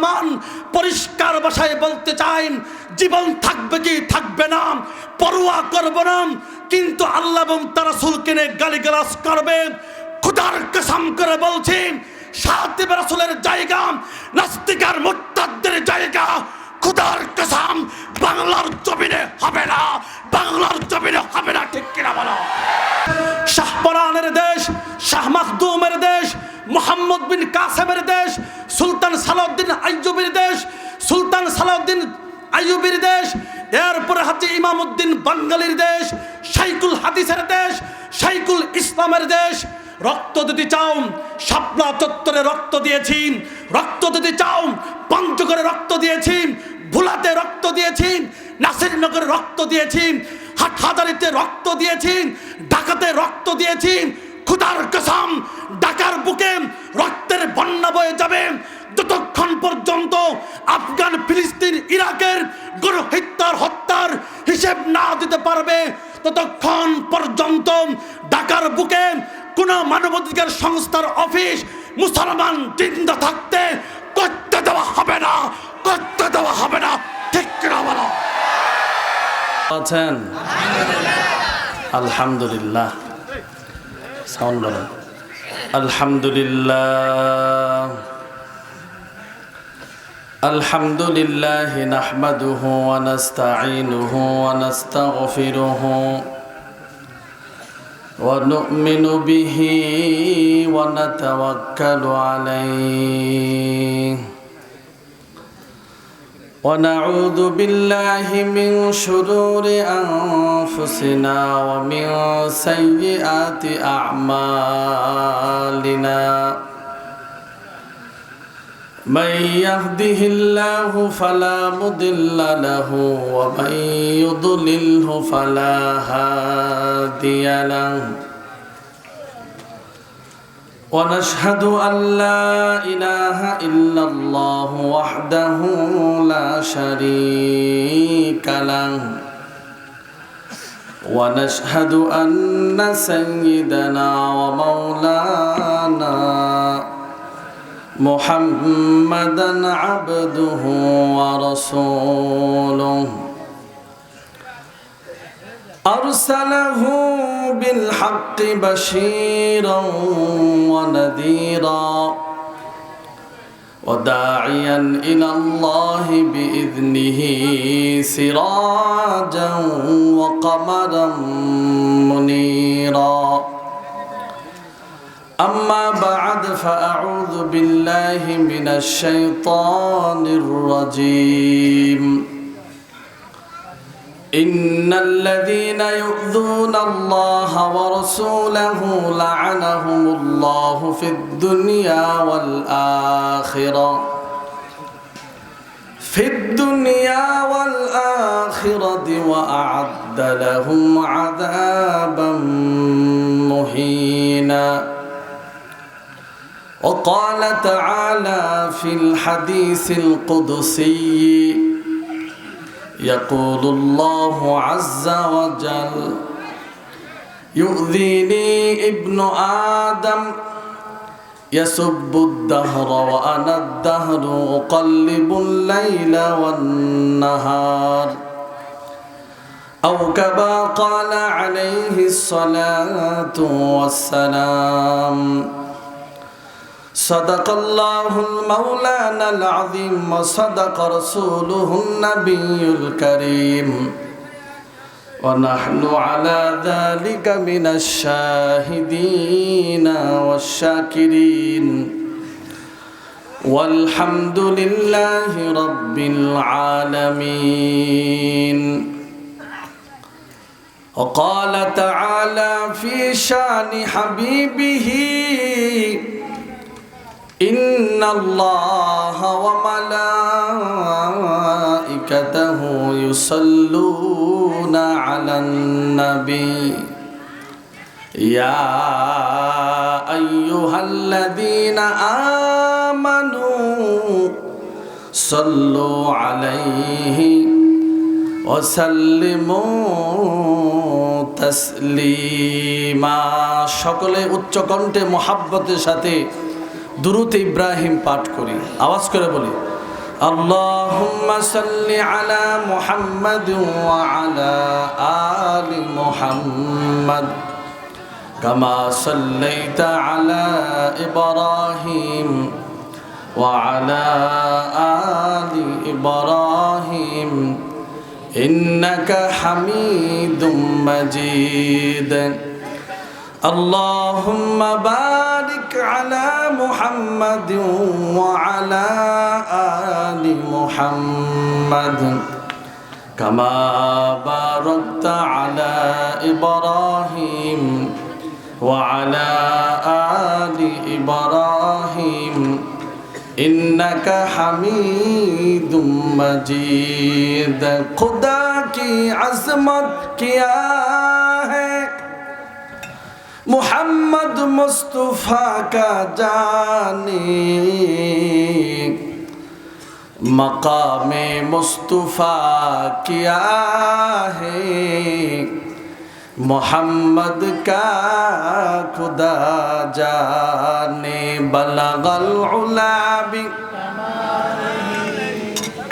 মুসলমান পরিষ্কার ভাষায় বলতে চাই, জীবন থাকবে কি থাকবে না পরোয়া করব না, কিন্তু আল্লাহ এবং তার রাসূলকে নিয়ে গালিগালাজ করবে। খোদার কসম করে বলছি, সাথে রাসূলের জায়গা নাস্তিক আর মুরতাদদের জায়গা খোদার কসম বাংলার জমিনে হবে না, বাংলার জমিনে হবে না। ঠিক কিনা বলো? শাহপরানের দেশ, শাহ মাখদুমের দেশ, মুহাম্মদ বিন কাসেমের দেশ, সুলতান সালাউদ্দিন আইয়ুবীর দেশ, সুলতান সালাউদ্দিন আইয়ুবীর দেশ, এরপরে হাজী ইমামউদ্দিন বাঙ্গালীর দেশ, শাইখুল হাদিসের দেশ, শাইখুল ইসলামের দেশ। রক্ত যদি চাও শাপলা চত্বরে রক্ত দিয়েছি, রক্ত যদি চাও পঞ্চগড়ে রক্ত দিয়েছি, ভোলাতে রক্ত দিয়েছি, নাসিরনগরে রক্ত দিয়েছি, হাটহাজারীতে রক্ত দিয়েছি, ঢাকাতে রক্ত দিয়েছি। খোদার কসম ঢাকার বুকে রক্তের বন্যা বয়ে যাবে যতক্ষণ পর্যন্ত আফগান, ফিলিস্তিন, ইরাকের হত্যার হিসেব না দিতে পারবে, ততক্ষণ পর্যন্ত ঢাকার বুকে কোন মানবাধিকার সংস্থার অফিস মুসলমান জিন্দা থাকতে করতে দেওয়া হবে না, করতে দেওয়া হবে না। ঠিক কিনা বলো? আছেন? আলহামদুলিল্লাহ। সাউন্ড বলেন। আলহামদুলিল্লাহ, আলহামদুলিল্লাহ নাহমাদুহু ওয়া নাস্তাঈনুহু ওয়া নাস্তাগফিরুহু ওয়া নু'মিনু বিহি ওয়া নাতাওয়াক্কালু আলাইহি ونعوذ بالله من شرور أنفسنا ومن سيئات أعمالنا من يهده الله فلا مضل له ومن يضلله فلا هادي له ونشهد أن لا إله إلا الله وحده لا شريك له ونشهد أن سيدنا ومولانا محمدا عبده ورسوله أرسله بالحق بشيرا ونذيرا وداعيا إلى الله بإذنه سراجا وقمرا منيرا أما بعد فأعوذ بالله من الشيطان الرجيم إن الذين يؤذون الله ورسوله لعنهم الله في الدنيا والآخرة وأعد لهم عذابا مهينا وقال تعالى في الحديث القدسي يقول الله عز وجل يؤذيني ابن آدم يسب الدهر وأنا الدهر أقلب الليل والنهار أو كما قال عليه الصلاة والسلام صدق الله المولانا العظيم وصدق رسوله النبي الكريم ونحن على ذلك من الشاهدين والشاكرين والحمد لله رب العالمين. وقال تعالى في شان حبيبه إن الله وملائكته يصلون على النبي يا أيها الذين آمنوا صلوا عليه وسلموا تسليما. সকলে উচ্চ কণ্ঠে মোহাব্বতের সাথে দুরূদ ইব্রাহিম পাঠ করি, আওয়াজ করে বলি اللهم صل على محمد وعلى آل محمد كما صليت على إبراهيم وعلى آل إبراهيم إنك حميد مجيد اللهم بارك على محمد وعلى آل محمد كما باركت على إبراهيم وعلى آل إبراهيم إنك حميد مجيد खुदा की अज़मत क्या है मोहम्मद मुस्तफ़ा का जाने मकामे मुस्तफ़ा क्या है मोहम्मद का खुदा जाने बलगल उला बि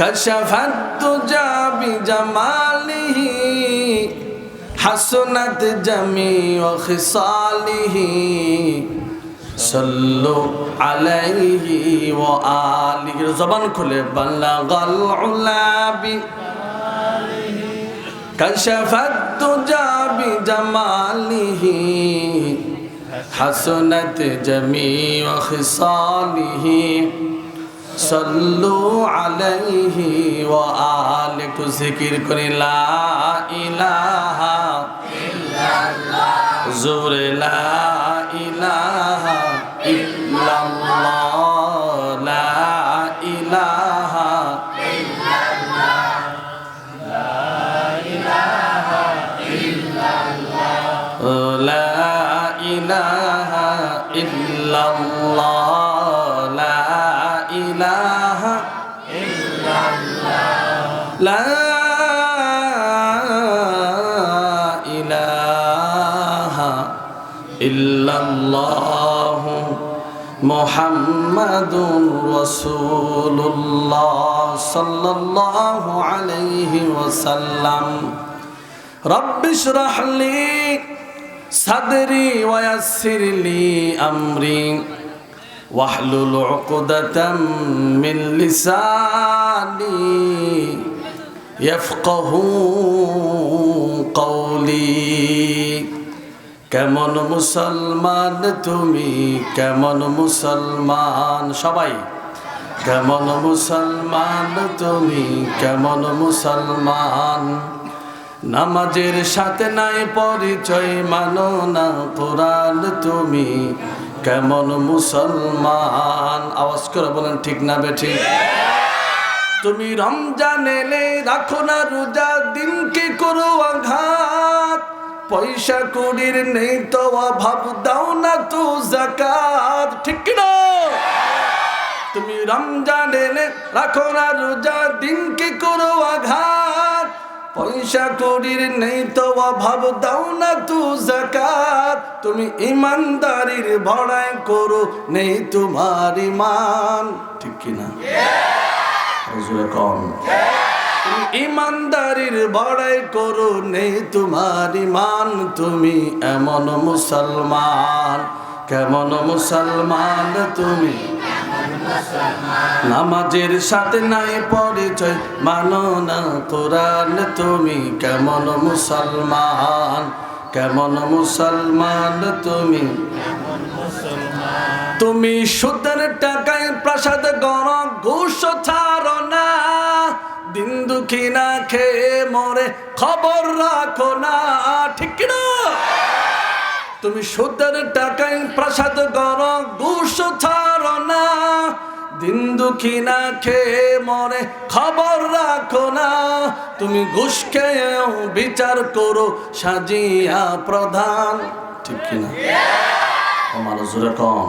कशफत तुजा बि जमालिही हसनत जमी व खिसालिही सल्लु अलैहि व आलिहि ज़बान खुले बलगल उला बि कशफत तुजा बि जमालिही हसनत जमी व खिसालिही सल्लु अलैहि व आलिहि को जिक्र करे ला इलाहा इल्लल्लाह ज़ोर ला इलाहा इल्लल्लाह ला इलाहा لا إله إلا الله لا إله إلا الله لا إله إلا الله محمد رسول الله صلى الله عليه وسلم رب اشرح لي صدري ويسر لي أمري واحلل عقدة من لساني يفقه قولي কেমন মুসলমান তুমি কেমন মুসলমান সবাই কেমন মুসলমান তুমি কেমন মুসলমান নামাজের সাথে নাই পরিচয় মানো না কোরআন তুমি কেমন মুসলমান আওয়াজ করে বলেন ঠিক না বেঠিক তুমি রমজান এলে রাখো না রোজা দিনকে করো আঘাত পয়সা কুড়ির নেই তো অভাব দাও না তো যাকাত ঠিক না তুমি রমজান এলে রাখো না রোজা দিনকে করো আঘাত পয়সা কড়ির নেই তো অভাব দাও না তু যাকাত তুমি ইমানদারির ভড়াই করো নেই তোমার ইমান ঠিক কি না হুজুরে কোন তুমি ইমানদারির ভড়াই করো নেই তোমার ইমান তুমি এমন মুসলমান কেমন মুসলমান তুমি নামাজের সাথে নাই পরিচয় মানো না কোরআন তুমি কেমন মুসলমান কেমন মুসলমান তুমি তুমি সুদের টাকায় প্রাসাদ গড় ঘুষ ছাড়ো না দিন দুঃখী না খেয়ে মরে খবর রাখো না ঠিক না তুমি সুদের টাকায় প্রাসাদ গড় ঘুষ ছাড়ো না দিন দুঃখী না খেয়ে মরে খবর রাখো না তুমি ঘুষ খেয়েও বিচার করো সাজিয়া প্রধান ঠিক কিনা আমার জোরে কম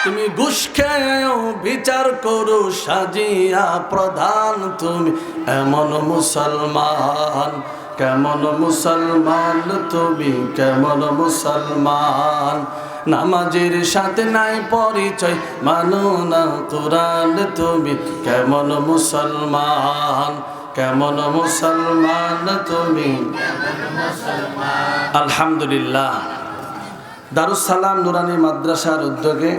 তুমি ঘুষ খেয়েও বিচার করো সাজিয়া প্রধান তুমি এমন মুসলমান কেমন মুসলমান তুমি কেমন মুসলমান নামাজের সাথে নাই পরিচয়, মানো না কোরআন তুমি কেমন মুসলমান, কেমন মুসলমান তুমি। আলহামদুলিল্লাহ, দারুস সালাম নুরানি মাদ্রাসার উদ্যোগে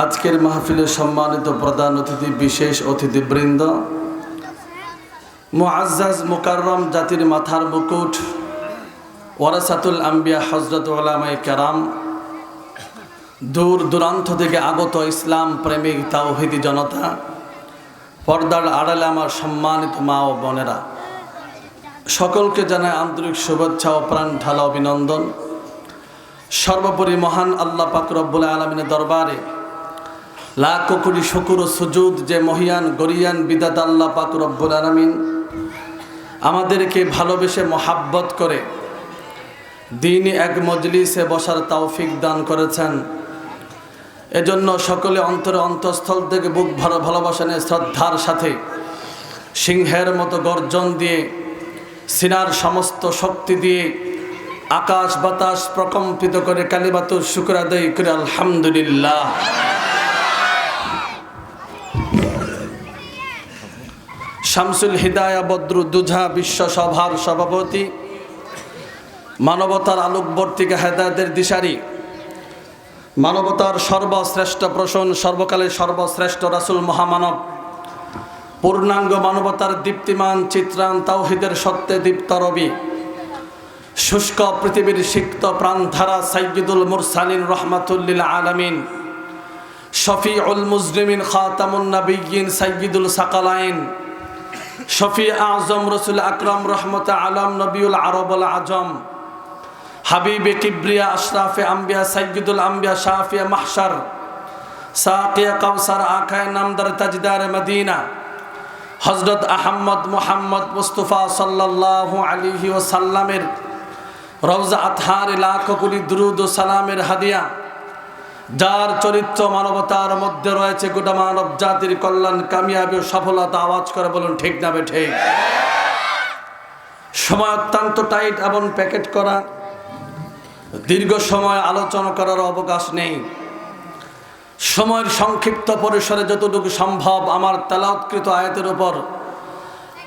আজকের মাহফিলের সম্মানিত প্রধান অতিথি, বিশেষ অতিথিবৃন্দ, মুআজ্জাজ মুকাররম জাতির মাথার মুকুট, ওয়ারাসাতুল আম্বিয়া হযরত উলামায়ে কেরাম, দূর দূরান্ত থেকে আগত ইসলাম প্রেমিক তাওহীদি জনতা, পর্দার আড়ালে আমার সম্মানিত মা ও বোনেরা, সকলকে জানায় আন্তরিক শুভেচ্ছা ও প্রাণ ঢালা অভিনন্দন। সর্বোপরি মহান আল্লাহ পাক রব্বুল আলামিনের দরবারে লাখ কোটি শুকর ও সুজুদ যে মহিয়ান গরিয়ান বিধাতা আল্লাহ পাক রব্বুল আলামিন আমাদেরকে ভালোবেসে মহাব্বত করে দ্বীনি এক মজলিসে বসার তৌফিক দান করেছেন। এজন্য সকলে অন্তরে অন্তঃস্থল থেকে বুক ভরা ভালোবাসা নিয়ে শ্রদ্ধার সাথে সিংহের মতো গর্জন দিয়ে, সিনার সমস্ত শক্তি দিয়ে আকাশ বাতাস প্রকম্পিত করে কালিমাতুল শুকর আদায় করে আলহামদুলিল্লাহ। শামসুল হিদায়া বদরুদ্দুজা বিশ্ব সভার সভাপতি, মানবতার আলোকবর্তিকা হেদায়েতের দিশারি, মানবতার সর্বশ্রেষ্ঠ প্রসন, সর্বকালের সর্বশ্রেষ্ঠ রাসূল মহামানব, পূর্ণাঙ্গ মানবতার দীপ্তিমান চিত্রান, তাওহীদের সত্যে দীপ্ত রবি, শুষ্ক পৃথিবীর সিক্ত প্রাণধারা সাইয়্যিদুল মুরসালিন রহমাতুল লিল আলামিন, শফিউল মুজরিমিন খাতামুন নবিয়্যিন সাইয়্যিদুল সাকালাইন, শফি আজম রসুল আকরাম রহমত আলম নবিউল আরবুল আজম, হাবিবে কিবরিয়া আশরাফে আম্বিয়া সাইয়্যিদুল আম্বিয়া শাফিয়া মাহশার, সাকিয়া কাউসার আখায়ে নামদার তাজদার মদিনা, হযরত আহমদ মুহাম্মদ মুস্তাফা সাল্লাল্লাহু আলাইহি ওয়াসাল্লামের রওজা আতহারে লাখ কোটি দুরুদ ও সালামের হাদিয়া, যার চরিত্র মানবতার মধ্যে রয়েছে গোটা মানব জাতির কল্যাণ, কামিয়াবি ও সফলতা। আওয়াজ করে বলুন ঠিক না বেঠিক? সময় অত্যন্ত টাইট এবং প্যাকেট করা, দীর্ঘ সময় আলোচনা করার অবকাশ নেই। সময়ের সংক্ষিপ্ত পরিসরে যতটুকু সম্ভব আমার তেলাওয়াতকৃত আয়াতের উপর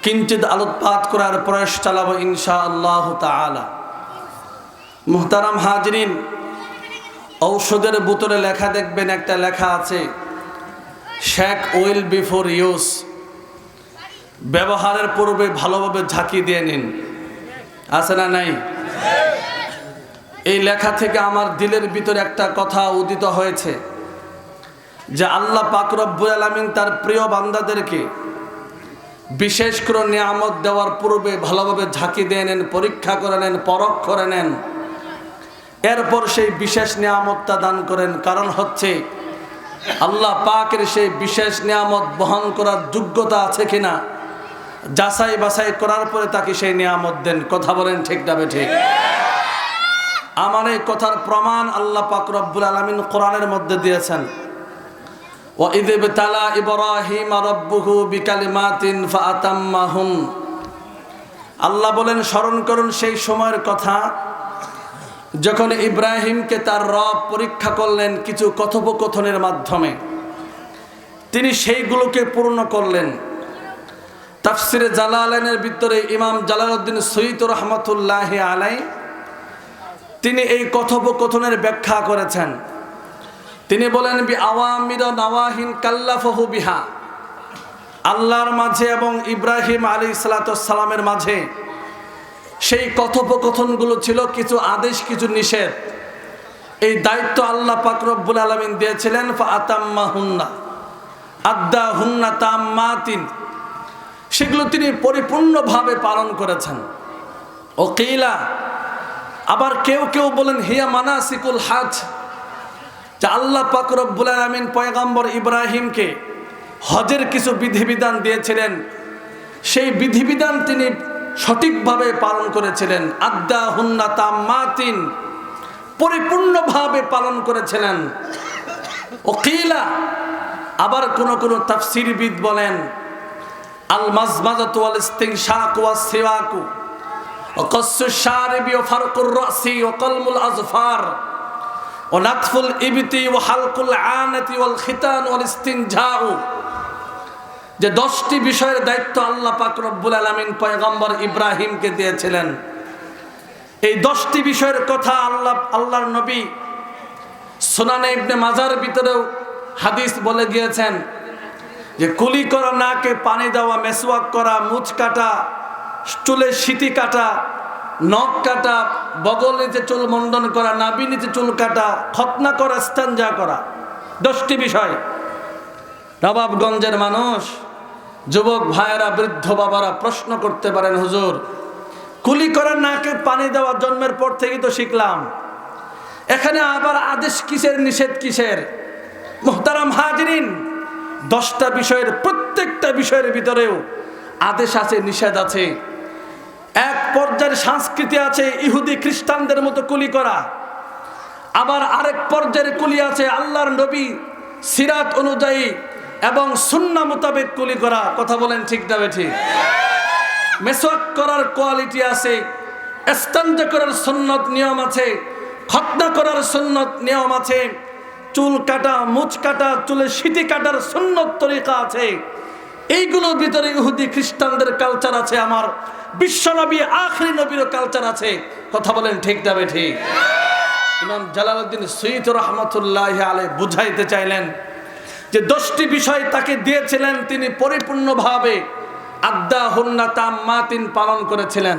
কিঞ্চিত আলোকপাত করার প্রয়াস চালাবো ইনশাআল্লাহ তাআলা। মুহতারাম হাজরিন, ঔষধের বোতলে লেখা দেখবেন, একটা লেখা আছে শেক ওয়েল বিফোর ইউজ, ব্যবহারের পূর্বে ভালোভাবে ঝাঁকি দিয়ে নিন। আছে না নাই? এই লেখা থেকে আমার দিলের ভিতরে একটা কথা উদিত হয়েছে যে আল্লাহ পাক রব্বুল আলামিন তার প্রিয় বান্দাদেরকে বিশেষ করে নিয়ামত দেওয়ার পূর্বে ভালোভাবে ঝাঁকি দিয়ে নেন, পরীক্ষা করে নেন, পরখ করে নেন, এরপর সেই বিশেষ নিয়ামতটা দান করেন। কারণ হচ্ছে আল্লাহ পাকের সেই বিশেষ নিয়ামত বহন করার যোগ্যতা আছে কিনা যাচাই বাছাই করার পরে তাকে সেই নিয়ামত দেন। কথা বলেন ঠিক না বেঠিক? আমার এই কথার প্রমাণ আল্লাহ পাক রব্বুল আলামিন কোরআনের মধ্যে দিয়েছেন। ওয়াইয ইবতালা ইব্রাহিম রাব্বুহু বিকালিমাতিন ফাআতাম্মাহুন। আল্লাহ বলেন, স্মরণ করুন সেই সময়ের কথা যখন ইব্রাহিমকে তার রব পরীক্ষা করলেন কিছু কথোপকথনের মাধ্যমে, তিনি সেইগুলোকে পূর্ণ করলেন। তাফসিরে জালালাইনের ভিতরে ইমাম জালালউদ্দিন সৈয়দ রহমাতুল্লাহি আলাইহি তিনি এই কথোপকথনের ব্যাখ্যা করেছেন। তিনি বলেন, বি আওয়ামির নাওয়াহিন কাল্লাফাহু বিহা। আল্লাহর মাঝে এবং ইব্রাহিম আলাইহিস সালামের মাঝে সেই কথোপকথনগুলো ছিল কিছু আদেশ, কিছু নিষেধ। এই দায়িত্ব আল্লাহ পাক রব্বুল আলামিন দিয়েছিলেন। ফাআতাম্মাহুন্না আদ্দাহুন্না তাম্মাতিন, সেগুলো তিনি পরিপূর্ণভাবে পালন করেছেন। ও কিলা, আবার কেউ কেউ বলেন হিয়া মানাসিকুল হাজ, যে আল্লাহ পাক রব্বুল আলামিন পয়গম্বর ইব্রাহিমকে হজের কিছু বিধিবিধান দিয়েছিলেন, সেই বিধিবিধান তিনি সঠিকভাবে পালন করেছিলেন। আদ্দাহুন্না তাম্মাতিন, পরিপূর্ণভাবে পালন করেছিলেন। ও কিলা, আবার কোন তাফসীরবিদ বলেন আল মাজমাজাতু ওয়াল ইস্তিনশাক ওয়াস সিওয়াকু ওয়া কাসসুশ শারিবি ওয়া ফারকুর রাসি ওয়া কলমুল আজফার ও নাতফুল ইবতি ও হালকুল আনাতি ওয়াল খিতান ওয়াল ইস্তিনজাউ, যে 10টি বিষয়ের দায়িত্ব আল্লাহ পাক রব্বুল আলামিন পয়গম্বর ইব্রাহিমকে দিয়েছিলেন। এই 10টি বিষয়ের কথা আল্লাহর নবী সুনানে ইবনে মাজার ভিতরেও হাদিস বলে গিয়েছেন যে কুলি করা, নাকে পানি দেওয়া, মেসওয়াক করা, মুছ কাটা, চুলে সিটি কাটা, নখ কাটা, বগল নিচে চুল মন্ডন করা, নাভি নিচে চুল কাটা, খতনা করা, ইস্তেঞ্জা করা, 10টি বিষয়। নবাবগঞ্জের মানুষ, যুবক ভাইয়েরা, বৃদ্ধ বাবারা প্রশ্ন করতে পারেন, হুজুর কুলি করার, নাকে পানি দেওয়া জন্মের পর থেকেই তো শিখলাম, এখানে আবার আদেশ কিসের, নিষেধ কিসের? মুহতারাম হাজিরিন, 10টা বিষয়ের প্রত্যেকটা বিষয়ের ভিতরেও আদেশ আছে, নিষেধ আছে। এক পর্যায়ের সংস্কৃতি আছে ইহুদি খ্রিস্টানদের মতো কুলি করা, আবার আরেক পর্যায়ের কুলি আছে আল্লাহর নবী সিরাত অনুযায়ী এবং সুন্নাহ মোতাবেক কুলি করা। কথা বলেন ঠিক না বেঠিক? মেসওয়াক করার কোয়ালিটি আছে, ইস্তেঞ্জা করার সুন্নত নিয়ম আছে, খতনা করার সুন্নত নিয়ম আছে, চুল কাটা, মুছ কাটা, চুলে সিটি কাটার সুন্নত তরিকা আছে। এইগুলোর ভিতরে ইহুদি খ্রিস্টানদের কালচার আছে, আমার বিশ্বনবী আখরি নবীর কালচার আছে। কথা বলেন ঠিক না বেঠিক? ইমাম জালালউদ্দিন সুয়ুতী রহমাতুল্লাহি আলাইহি বুঝাইতে চাইলেন যে 10টি বিষয় তাকে দিয়েছিলেন, তিনি পরিপূর্ণভাবে আদ্দাহুন্না তাম্মাতিন পালন করেছিলেন।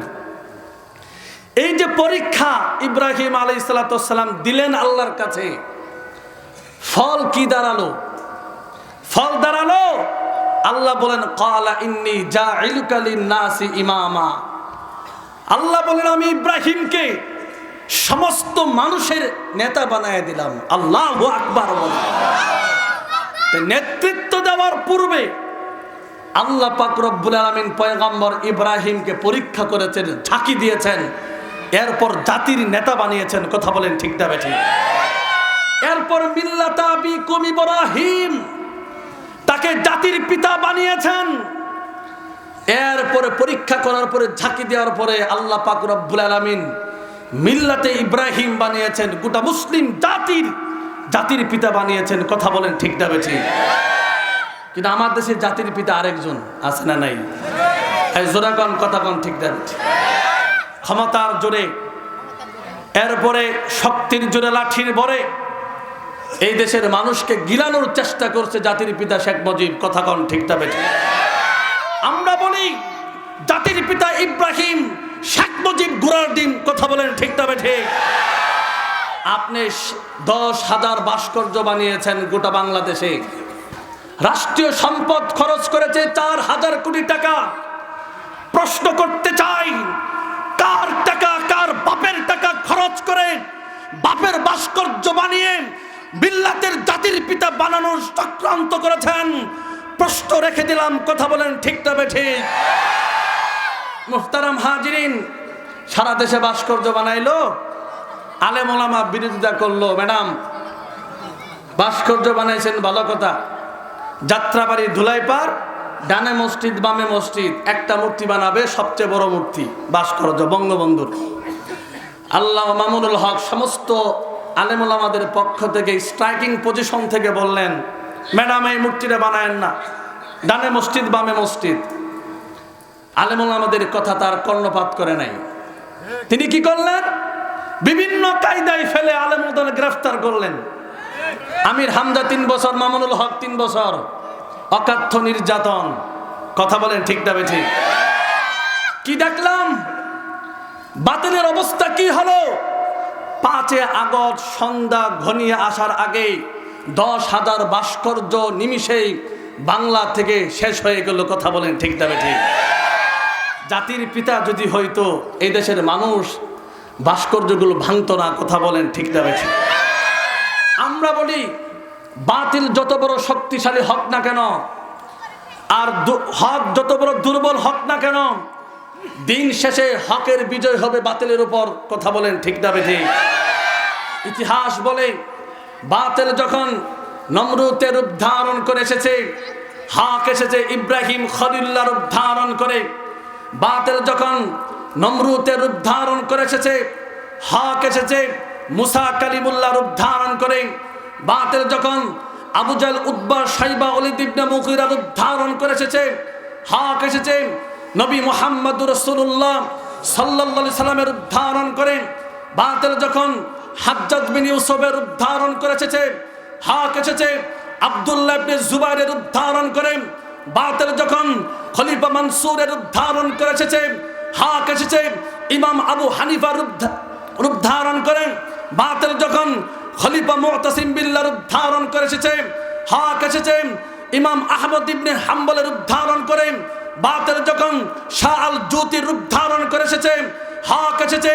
এই যে পরীক্ষা ইব্রাহিম আলাইহিস সালাম দিলেন আল্লাহর কাছে, ফল কি দাঁড়ালো? ফল দাঁড়ালো, আল্লাহ বলেন ক্বালা ইন্নী জাইলুকা লিন-নাসি ইমামা। আল্লাহ বলেন আমি ইব্রাহিমকে সমস্ত মানুষের নেতা বানায় দিলাম। আল্লাহু আকবার বলেন। নেতৃত্ব দেওয়ার পূর্বে আল্লাহ পাক রব্বুল আলামিন পয়গম্বর ইব্রাহিমকে পরীক্ষা করেছেন, ঝাঁকি দিয়েছেন, এরপর জাতির নেতা বানিয়েছেন। কথা বলেন ঠিক না বেঠিক? এরপর মিল্লাতা আবিকুম ইব্রাহিম, তাকে জাতির পিতা বানিয়েছেন। এরপরে পরীক্ষা করার পরে, ঝাঁকি দেওয়ার পরে আল্লাহ পাক রব্বুল আলামিন মিল্লাতে ইব্রাহিম বানিয়েছেন, গোটা মুসলিম জাতির পিতা বানিয়েছেন। কথা বলেন ঠিক না বেঠিক? কিন্তু আমার দেশে জাতির পিতা আরেকজন আছে না নাই? এই জোরাগণ কথা কোন ঠিক না বেঠিক? ক্ষমতার জোরে, এরপরে শক্তির জোরে, লাঠির ভরে এই দেশের মানুষকে গিলানোর চেষ্টা করছে জাতির পিতা শেখ মুজিব। কথা কোন ঠিক না বেঠিক? আমরা বলি জাতির পিতা ইব্রাহিম, শেখ মুজিব ঘোড়ার ডিম। কথা বলেন ঠিক না বেঠিক? আপনি 10,000 ভাস্কর্য বানিয়েছেন গোটা বাংলাদেশে, রাষ্ট্রীয় সম্পদ খরচ করেছে 4,000 কোটি টাকা। প্রশ্ন করতে চাই, কার টাকা, কার বাপের টাকা খরচ করে বাপের ভাস্কর্য বানিয়ে মিল্লাতের জাতির পিতা বানানোর চক্রান্ত করেছেন? প্রশ্ন রেখে দিলাম। কথা বলেন ঠিক না বেঠিক? মুহতারাম হাজিরিন, সারা দেশে ভাস্কর্য বানাইলো, আলেম ওলামা বিরোধিতা করলো। ম্যাডাম ভাস্কর্য বানাইছেন ভালো কথা, যাত্রাবাড়ি ধুলাইপাড়, ডানে মসজিদ বামে মসজিদ, একটা মূর্তি বানাবে, সবচেয়ে বড় মূর্তি ভাস্কর্য বঙ্গবন্ধুর। আল্লাহ মামুনুল হক সমস্ত আলেম ওলামাদের পক্ষ থেকে স্ট্রাইকিং পজিশন থেকে বললেন, ম্যাডাম এই মূর্তিটা বানায়েন না, ডানে মসজিদ বামে মসজিদ। আলেম ওলামাদের কথা তার কর্ণপাত করে নাই। তিনি কি করলেন? বিভিন্ন কায়দায় ফেলে আলেম ওলামাদের গ্রেফতার করলেন। আমির হামজা 3 বছর, মামুনুল হক 3 বছর, অকাথ্য নির্যাতন। কথা বলেন ঠিক না বেঠিক? কি দেখলাম? বাতিলের অবস্থা কি হলো? 5 আগস্ট সন্ধ্যা ঘনিয়ে আসার আগে 10,000 ভাস্কর্য নিমিষেই বাংলা থেকে শেষ হয়ে গেল। কথা বলেন ঠিক না বেঠিক? জাতির পিতা যদি হইতো এই দেশের মানুষ ভাস্কর্যগুলো ভাঙতো না। কথা বলেন ঠিক না বেঠিক? আমরা বলি বাতিল যত বড় শক্তিশালী হক না কেন, আর হক যত বড় দুর্বল হক না কেন, দিন শেষে হকের বিজয় হবে বাতিলের উপর। কথা বলেন ঠিক না বেঠিক? ইতিহাস বলে বাতিল যখন নমরুদের রূপ ধারণ করে এসেছে, হক এসেছে ইব্রাহিম খলিলুল্লাহর রূপ ধারণ করে। বাতিল যখন নমরুদের রূপ ধারণ করে এসেছে, হক এসেছে মুসা কালিমুল্লাহ রূপ ধারণ করে, বাতিল যখন আবু জাহল উতবা সাইবা ওয়ালিদ ইবনে মুগীরা রূপ ধারণ করে এসেছে, হক এসেছে, নবী মুহাম্মদুর রাসূলুল্লাহ সাল্লাল্লাহু আলাইহি সাল্লামের রূপ ধারণ করে, বাতিল যখন হাজ্জাজ বিন ইউসুফের রূপ ধারণ করে এসেছে, হক এসেছে, আব্দুল্লাহ ইবনে জুবাইরের রূপ ধারণ করে, বাতিল যখন খলিফা মানসুরের রূপ ধারণ করে এসেছে, হক এসেছে, ইমাম আবু হানিফার রূপ ধারণ করেন, বাতিল যখন খলিফা মুতাসিম বিল্লাহর রূপ ধারণ করে এসেছে, হক এসেছে, ইমাম আহমদ ইবনে হাম্বলের রূপ ধারণ করেন, বাতিল যখন শাহ আল জুতির রূপ ধারণ করে এসেছে, হক এসেছে,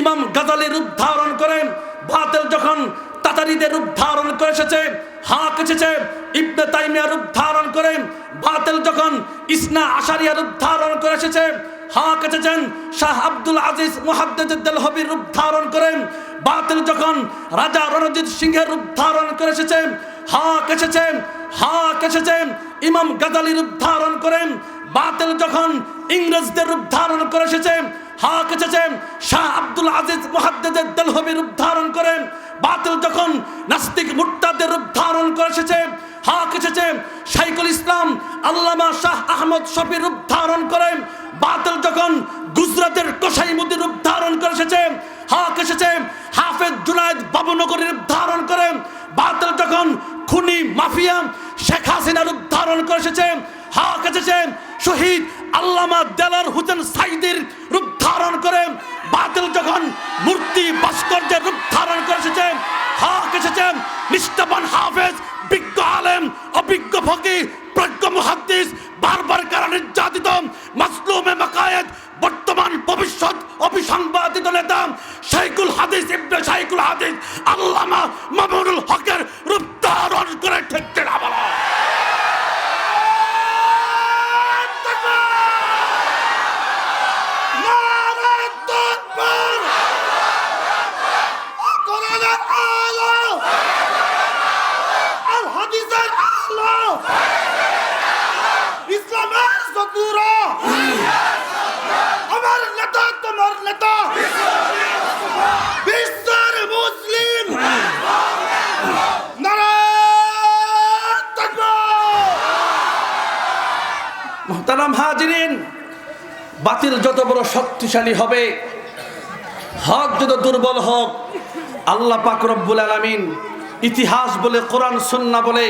ইমাম গাজালির রূপ ধারণ করেন, বাতিল যখন তাতারিদের রূপ ধারণ করে এসেছে, হক এসেছে, ইবনে তাইমিয়ার রূপ ধারণ করেন, বাতিল যখন ইসনা আশারিয়ার রূপ ধারণ করে এসেছে, হক এসেছেন শাহ আব্দুল আজিজ মুহাদ্দিদ দেলহবির রূপ ধারণ করেন, বাতিল যখন রাজা রণজিৎ সিংহের রূপ ধারণ করে এসেছে, হক এসেছেন, হক এসেছেন, ইমাম গাজালির রূপ ধারণ করেন, বাতিল যখন ইংরেজদের রূপ ধারণ করে এসেছে, হক এসেছেন শাহ আব্দুল আজিজ মুহাদ্দিদ দেলহবির রূপ ধারণ করেন, বাতিল যখন নাস্তিক মুরতাদের রূপ ধারণ করে এসেছে, হক এসেছে শাইখুল ইসলাম আল্লামা শাহ আহমদ শফির রূপ ধারণ করেন, বাতিল যখন গুজরাতের কোসাইমুদ্দিন রূপ ধারণ করে এসেছে, হক এসেছে হাফেজ জুনায়েদ বাবুনগরীর রূপ ধারণ করেন, বাতিল যখন খুনি মাফিয়া শেখ হাসিনা রূপ ধারণ করে এসেছে, হক এসেছে শহীদ আল্লামা দেলার হোসেন সাইদির রূপ ধারণ করেন, বাতিল যখন মূর্তি ভাস্কর্যের রূপ ধারণ করে এসেছে, হক এসেছে নিষ্ঠাবান হাফেজ বিজ্ঞ আলেম অভিজ্ঞ ফকিহ প্রজ্ঞ মুহাদ্দিস বারবার কারণ নির্যাতিত মাসলুমে মাকায়েদ বর্তমান ভবিষ্যৎ অবিসংবাদিত নেতা শাইখুল হাদিস ইবনে শাইখুল হাদিস আল্লামা মামুনুল হকের রূপ ধারণ করে ঠিক না বলা। আমার নেতা তোমার নেতা বিশ্বের মুসলিম নারায়ে তাকবীর। মুহতারাম হাজিরিন, বাতিল যত বড় শক্তিশালী হবে, হক যত দুর্বল হোক, আল্লাহ পাক রব্বুল আলামিন ইতিহাস বলে কোরআন সুন্নাহ বলে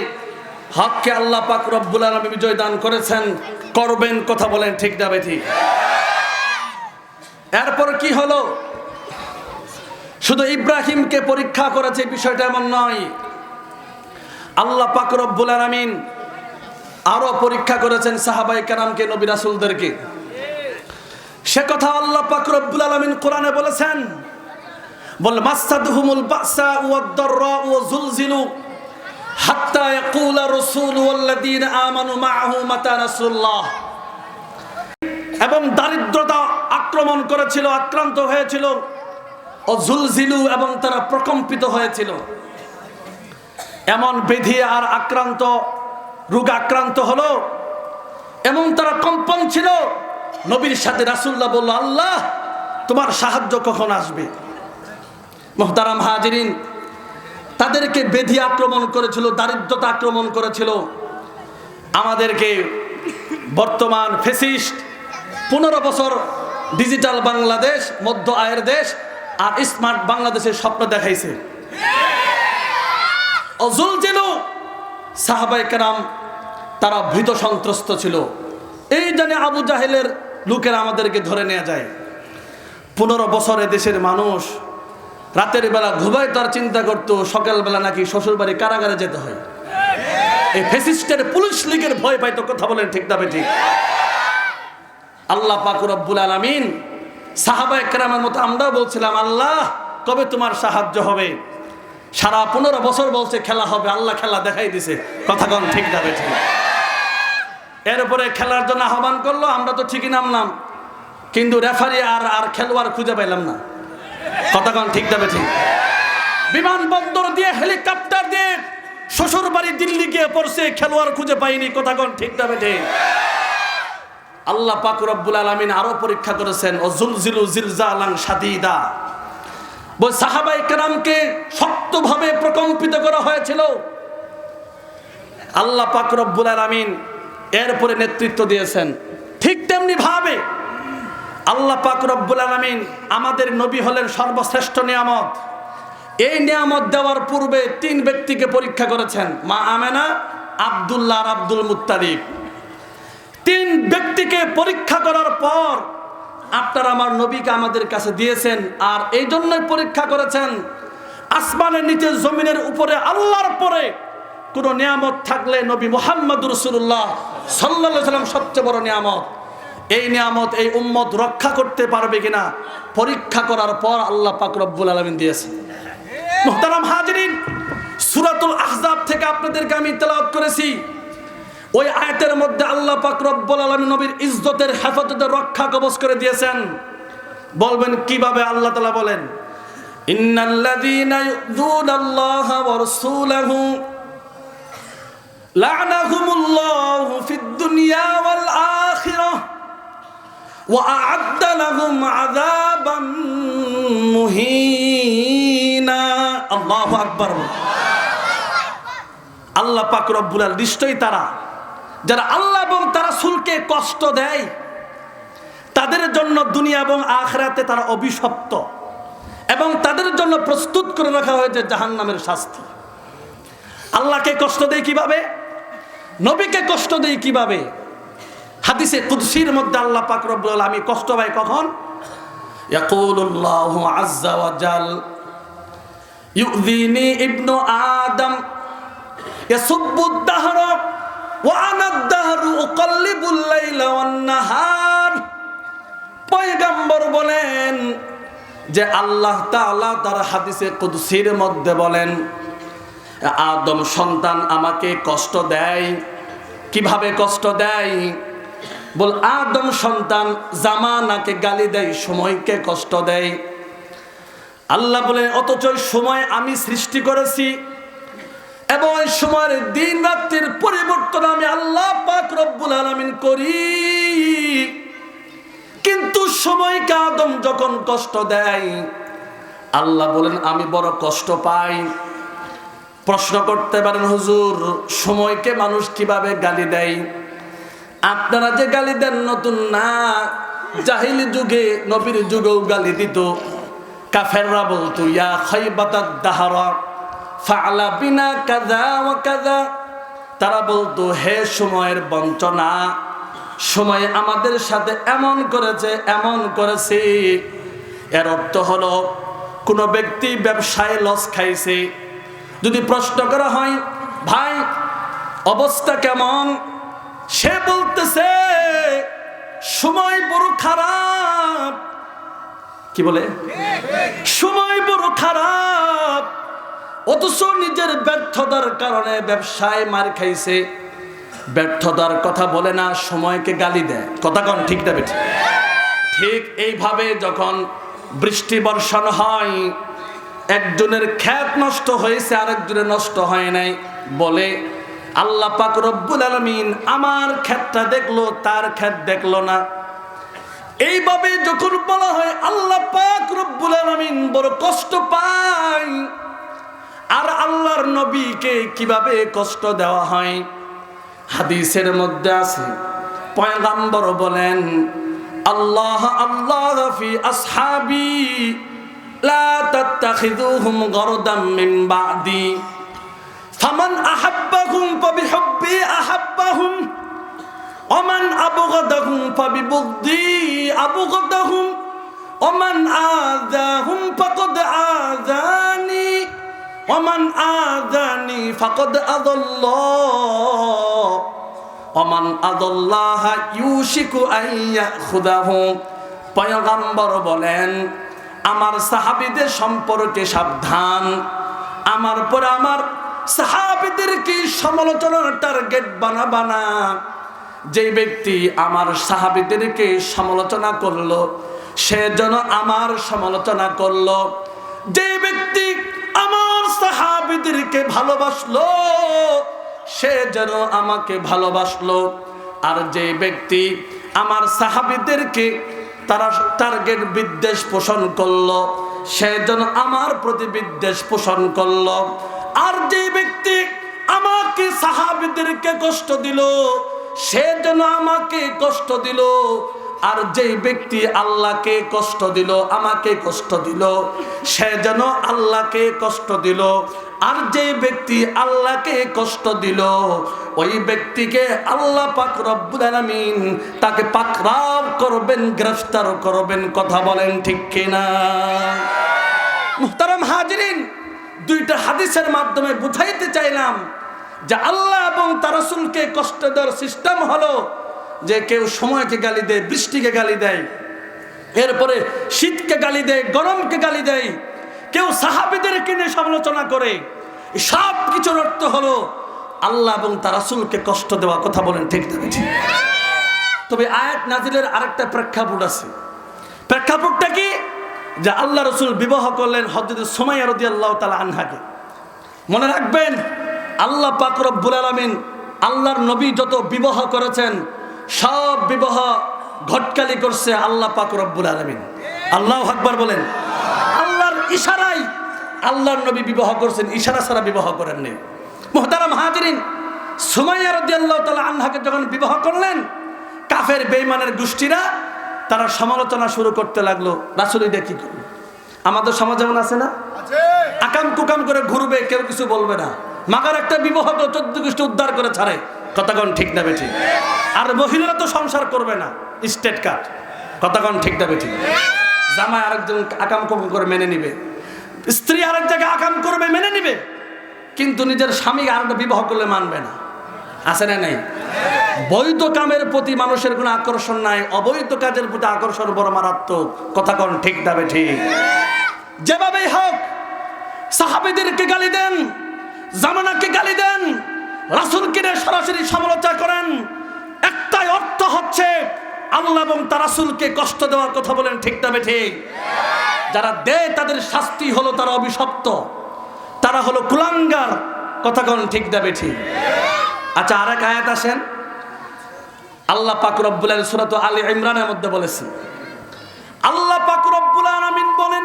হককে আল্লাহ পাক রব্বুল আলামিন বিজয় দান করেছেন, করবেন। কথা বলেন ঠিক না বেঠিক? এরপর কি হলো? শুধু ইব্রাহিমকে পরীক্ষা করেছে বিষয়টা এমন নয়, আল্লাহ পাক রব্বুল আলামিন আরো পরীক্ষা করেছেন সাহাবায়ে কেরামকে, নবী রাসূলদেরকে। সে কথা আল্লাহ পাক রব্বুল আলামিন কোরআনে বলেছেন, বল মাসাদহুমুল বাসা ওয়াদ-দাররা ওয়া যুলজিলু হাত্তা ইয়াকুলা রাসূলু ওয়াল্লাযীনা আমানু মাআহু মাতা রাসূলুল্লাহ। এবং দারিদ্রতা আক্রমণ করেছিল, আক্রান্ত হয়েছিল, ও যুলজিলু এবং তারা প্রকম্পিত হয়েছিল। এমন ব্যাধি আর আক্রান্ত রোগ আক্রান্ত হলো, এবং তারা কম্পন ছিল। নবীর সাথে রাসূলুল্লাহ বলল, আল্লাহ তোমার সাহায্য কখন আসবে? মুহতারাম হাজিরিন, তাদেরকে ব্যাধি আক্রমণ করেছিল, দারিদ্রতা আক্রমণ করেছিল। আমাদেরকে বর্তমান ফ্যাসিস্ট 15 বছর ডিজিটাল বাংলাদেশ, মধ্য আয়ের দেশ আর স্মার্ট বাংলাদেশের স্বপ্ন দেখাইছে। অজুলজিলু সাহাবায়ে কেরাম তারা ভীত সন্ত্রস্ত ছিল। এই জানে আবু জাহেলের লোকেরা আমাদেরকে ধরে নিয়ে যায়। 15 বছর দেশের মানুষ রাতের বেলা ঘুমায়, তার চিন্তা করতো সকালবেলা নাকি শ্বশুর বাড়ি কারাগারে যেতে হয়। এই ফ্যাসিস্টের পুলিশ লীগের ভয় পাইতো। কথা বলেন ঠিক না বেঠিক? আল্লাহ পাক রব্বুল আলামিন সাহাবায়ে কেরামের মতো আমরাও বলছিলাম, আল্লাহ কবে তোমার সাহায্য হবে? সারা 15 বছর বলছে খেলা হবে, আল্লাহ খেলা দেখাই দিছে। কথা কোন ঠিক না বেঠিক? এরপরে খেলার জন্য আহ্বান করলো, আমরা তো ঠিকই নামলাম, কিন্তু রেফারি আর খেলোয়াড় খুঁজে পাইলাম না। কথা কোন ঠিক না বেঠিক? বিমানবন্দর দিয়ে হেলিকপ্টার দিয়ে শ্বশুর বাড়ি দিল্লি গিয়ে পড়ছে, খেলোয়াড় খুঁজে পাইনি। কথা কোন ঠিক না বেঠিক? আল্লাহ পাক রব্বুল আলামিন আরো পরীক্ষা করেছেন, ওযুলজিলু জিলজালান শাদীদা। ওই সাহাবায়ে কেরামকে শক্তভাবে প্রকম্পিত করা হয়েছিল। আল্লাহ পাক রব্বুল আলামিন এরপরে নেতৃত্ব দিয়েছেন। ঠিক তেমনি ভাবে আল্লাহ পাক রব্বুল আলামিন আমাদের নবী হলেন সর্বশ্রেষ্ঠ নিয়ামত। এই নিয়ামত দেওয়ার পূর্বে 3 ব্যক্তিকে পরীক্ষা করেছেন, মা আমেনা, আব্দুল্লাহ আর আব্দুল মুত্তালিব। 3 ব্যক্তিকে পরীক্ষা করার পর আপনারা আমার নবীকে আমাদের কাছে দিয়েছেন। আর এই জন্যই পরীক্ষা করেছেন, আসমানের নিচে জমিনের উপরে আল্লাহর পরে কোন নিয়ামত থাকলে নবী মুহাম্মদুর রাসূলুল্লাহ সাল্লাল্লাহু আলাইহি ওয়াসাল্লাম সবচেয়ে বড় নিয়ামত। এই নিয়ামত এই উম্মত রক্ষা করতে পারবে কিনা পরীক্ষা করার পর আল্লাহ পাক রব্বুল আলামিন দিয়েছেন। মুহতারাম হাজিরিন, সূরাতুল আহজাব থেকে আপনাদেরকে আমি তেলাওয়াত করেছি। ওই আয়াতের মধ্যে আল্লাহ পাক রব্বুল আলামিন নবীর ইজ্জতের হেফাজতের রক্ষা কবচ করে দিয়েছেন। বলবেন কিভাবে? আল্লাহ তাআলা বলেন, ইন্নাল্লাযীনা ইউযুনাল্লাহা ওয়া রাসূলাহু লা'নাহুমুল্লাহু ফিদ দুনিয়া ওয়াল আখিরাহ ওয়া আ'আদ্দা লাহুম আযাবাম মুহিনা। আল্লাহু আকবার। আল্লাহ পাক রব্বুল আলামিন নিশ্চয়ই তারা যারা আল্লাহ এবং তার রাসূলকে কষ্ট দেয় তাদের জন্য দুনিয়া এবং আখিরাতে তারা অভিশপ্ত, এবং তাদের জন্য প্রস্তুত করে রাখা হয়েছে জাহান্নামের শাস্তি। আল্লাহকে কষ্ট দেয় কিভাবে? নবীকে কষ্ট দেয় কিভাবে? হাদিসে কুদসির মধ্যে আল্লাহ পাক রব্বুল আলামিন কষ্ট পায় কখন? ইয়াকুলুল্লাহু আযজা ওয়া জাল ইউযিনি ইবনু আদম ইয়াসুব্বুদ দাহরা ওয়া আনা আদ-দাহরু উকাল্লিবুল লাইলা ওয়ান নাহার। পয়গম্বর বলেন যে আল্লাহ তাআলা তার হাদিসে কুদসির মধ্যে বলেন, আদম সন্তান আমাকে কষ্ট দেয়। কিভাবে কষ্ট দেয়? বল, আদম সন্তান জামানাকে গালি দেয়, সময়কে কষ্ট দেয়। আল্লাহ বলেন অথচ সময় আমি সৃষ্টি করেছি এবং এই সময়ের দিন রাত্রির পরিবর্তন আমি আল্লাহ পাক রব্বুল আলামিন করি। কিন্তু সময়কে আদম যখন কষ্ট দেয় আল্লাহ বলেন আমি বড় কষ্ট পাই। প্রশ্ন করতে পারেন, হুজুর সময়কে মানুষ কিভাবে গালি দেয়? আপনারা যে গালি দেন নতুন না, জাহিলি যুগে নবীর যুগেও গালি দিত। কাফেররা বলতো ইয়া খাইবাতাদ দাহরা ফাআলা বিনা কাযা ওয়া কাযা। তারা বলতো হে সময়ের বঞ্চনা, সময় আমাদের সাথে এমন করেছে এমন করেছে। এর অর্থ হলো কোন ব্যক্তি ব্যবসায় লস খাইছে, যদি প্রশ্ন করা হয় ভাই অবস্থা কেমন, সে বলতেছে সময় বড় খারাপ। কি বলে? সময় বড় খারাপ। অথচ নিজের ব্যর্থতার কারণে ব্যবসায় মার খাইছে, ব্যর্থতার কথা বলে না, সময়কে গালি দেয়। কথা কোন ঠিক না বেঠিক? ঠিক এইভাবে যখন বৃষ্টি বর্ষণ হয়, একজনের ক্ষেত নষ্ট হয়েছে আরেকজনের নষ্ট হয় নাই, বলে আল্লাহ পাক রব্বুল আলামিন আমার ক্ষেতটা দেখলো তার ক্ষেত দেখলো না। এইভাবে যখন বলা হয় আল্লাহ পাক রব্বুল আলামিন বড় কষ্ট পায়। আর আল্লাহর নবীকে কিভাবে কষ্ট দেওয়া হয় হাদিসের মধ্যে আছে। পয়গম্বর বলেন আল্লাহ আল্লাহ ফি আসহাবি লা তাত্তাখিযুহুম গরদাম মিন বাদি ফামান আহাব্বাহুম ফাবিহুব্বি আহাব্বাহুম ওয়া মান আবগাদাহুম ফাবিবুগদি আবগাদাহুম ওয়া মান আযাহুম ফাকাদ আযানি ওয়া মান আযানি ফাকাদ আযাল্লাহ ওয়া মান আযাল্লাহা ইউশিকু আন ইয়াখুদাহু। পয়গম্বর বলেন আমার সাহাবীদের সম্পর্কে সাবধান, আমার পরে আমার সাহাবীদেরকে সমালোচনার টার্গেট বানাবা না। যে ব্যক্তি আমার সাহাবীদেরকে সমালোচনা করলো সে যেন আমার সমালোচনা করলো। যে ব্যক্তি আমার সাহাবীদেরকে ভালোবাসলো সে যেন আমাকে ভালোবাসলো। আর যে ব্যক্তি আমার সাহাবীদেরকে তারা টার্গেট বিদ্বেষ পোষণ করলো সে যেন আমার প্রতি বিদ্বেষ পোষণ করলো। আর যে ব্যক্তি আমাকে সাহাবীদেরকে কষ্ট দিল সে যেন আমাকে কষ্ট দিল। আর যেই ব্যক্তি আল্লাহকে কষ্ট দিল আমাকে কষ্ট দিল সে যেন আল্লাহকে কষ্ট দিল। আর যে ব্যক্তি আল্লাহকে কষ্ট দিল ওই ব্যক্তিকে আল্লাহ পাক রব্বুল আলামিন তাকে পাকড়াও করবেন, গ্রেফতার করবেন। কথা বলেন ঠিক কিনা? মুহতারাম হাজিরিন, দুইটা হাদিসের মাধ্যমে বুঝাইতে চাইলাম যে আল্লাহ এবং তার রাসূলকে কষ্ট দেওয়ার সিস্টেম হলো যে কেউ সময়কে গালি দেয়, বৃষ্টিকে গালি দেয়, এরপরে শীতকে গালি দেয়, গরমকে গালি দেয়, কেউ সাহাবীদেরকে নিয়ে সমালোচনা করে। সব কিছুর অর্থ হলো আল্লাহ এবং তার রাসূলকে কষ্ট দেওয়া। কথা বলেন ঠিক না? তবে আয়াত নাজিলের আরেকটা প্রেক্ষাপট আছে। প্রেক্ষাপটটা কি? যে আল্লাহ রাসূল বিবাহ করলেন হযরত সুমাইয়া রাদিয়াল্লাহু তাআলা আনহাকে। মনে রাখবেন, আল্লাহ পাক রব্বুল আলামিন আল্লাহর নবী যত বিবাহ করেছেন সব বিবাহ ঘটকালি করছে আল্লাহ পাক রব্বুল আলামিন। আল্লাহু আকবার বলেন। আল্লাহর ইশারায় আল্লাহর নবী বিবাহ করেছেন, ইশারা ছাড়া বিবাহ করেননি। মুহতারাম হাজিরিন, সুমাইয়া রাদিয়াল্লাহু তাআলা আনহাকে যখন বিবাহ করলেন কাফের বেঈমানের গোষ্ঠীরা তারা সমালোচনা শুরু করতে লাগলো। রাসূল এটা কি করলো? আমাদের সমাজ যেমন আছে না, আকাম কুকাম করে ঘুরবে, কেউ কিছু বলবে না। মাগার একটা বিবাহ তো 14 গোষ্ঠী উদ্ধার করে ছাড়ে। কথা কোন ঠিক না বেঠিক? আর মহিলারা তো সংসার করবে না, স্টেট কাট। কথা কোন ঠিক না বেঠিক? জামাই আরেকজন আকাম কুকাম করে মেনে নিবে, স্ত্রী আরেক জায়গায় আকাম করবে মেনে নিবে, কিন্তু নিজের স্বামী আরেকটা বিবাহ করলে মানবে না। আছে না নাই? বৈধ কামের প্রতি মানুষের কোনো আকর্ষণ নাই, অবৈধ কাজের প্রতি আকর্ষণ বড় মারাত্মক। কথা কোন ঠিক না বেঠিক? যেভাবেই হোক সাহাবীদেরকে গালি দেন, জামানাকে গালি দেন, রাসূলকে সরাসরি সমালোচনা করেন, একটাই অর্থ হচ্ছে আল্লাহ এবং তার রাসূলকে কষ্ট দেওয়ার। কথা বলেন ঠিক না বেঠিক? যারা দেয় তাদের শাস্তি হলো তারা অভিশপ্ত, তারা হলো কুলাঙ্গার। কথা কোন ঠিক না বেঠিক? আচ্ছা, আরেক আয়াত আসেন। আল্লাহ পাক রব্বুল আলামিন সূরা আলে ইমরানের মধ্যে বলেছেন, আল্লাহ পাক রব্বুল আলামিন বলেন,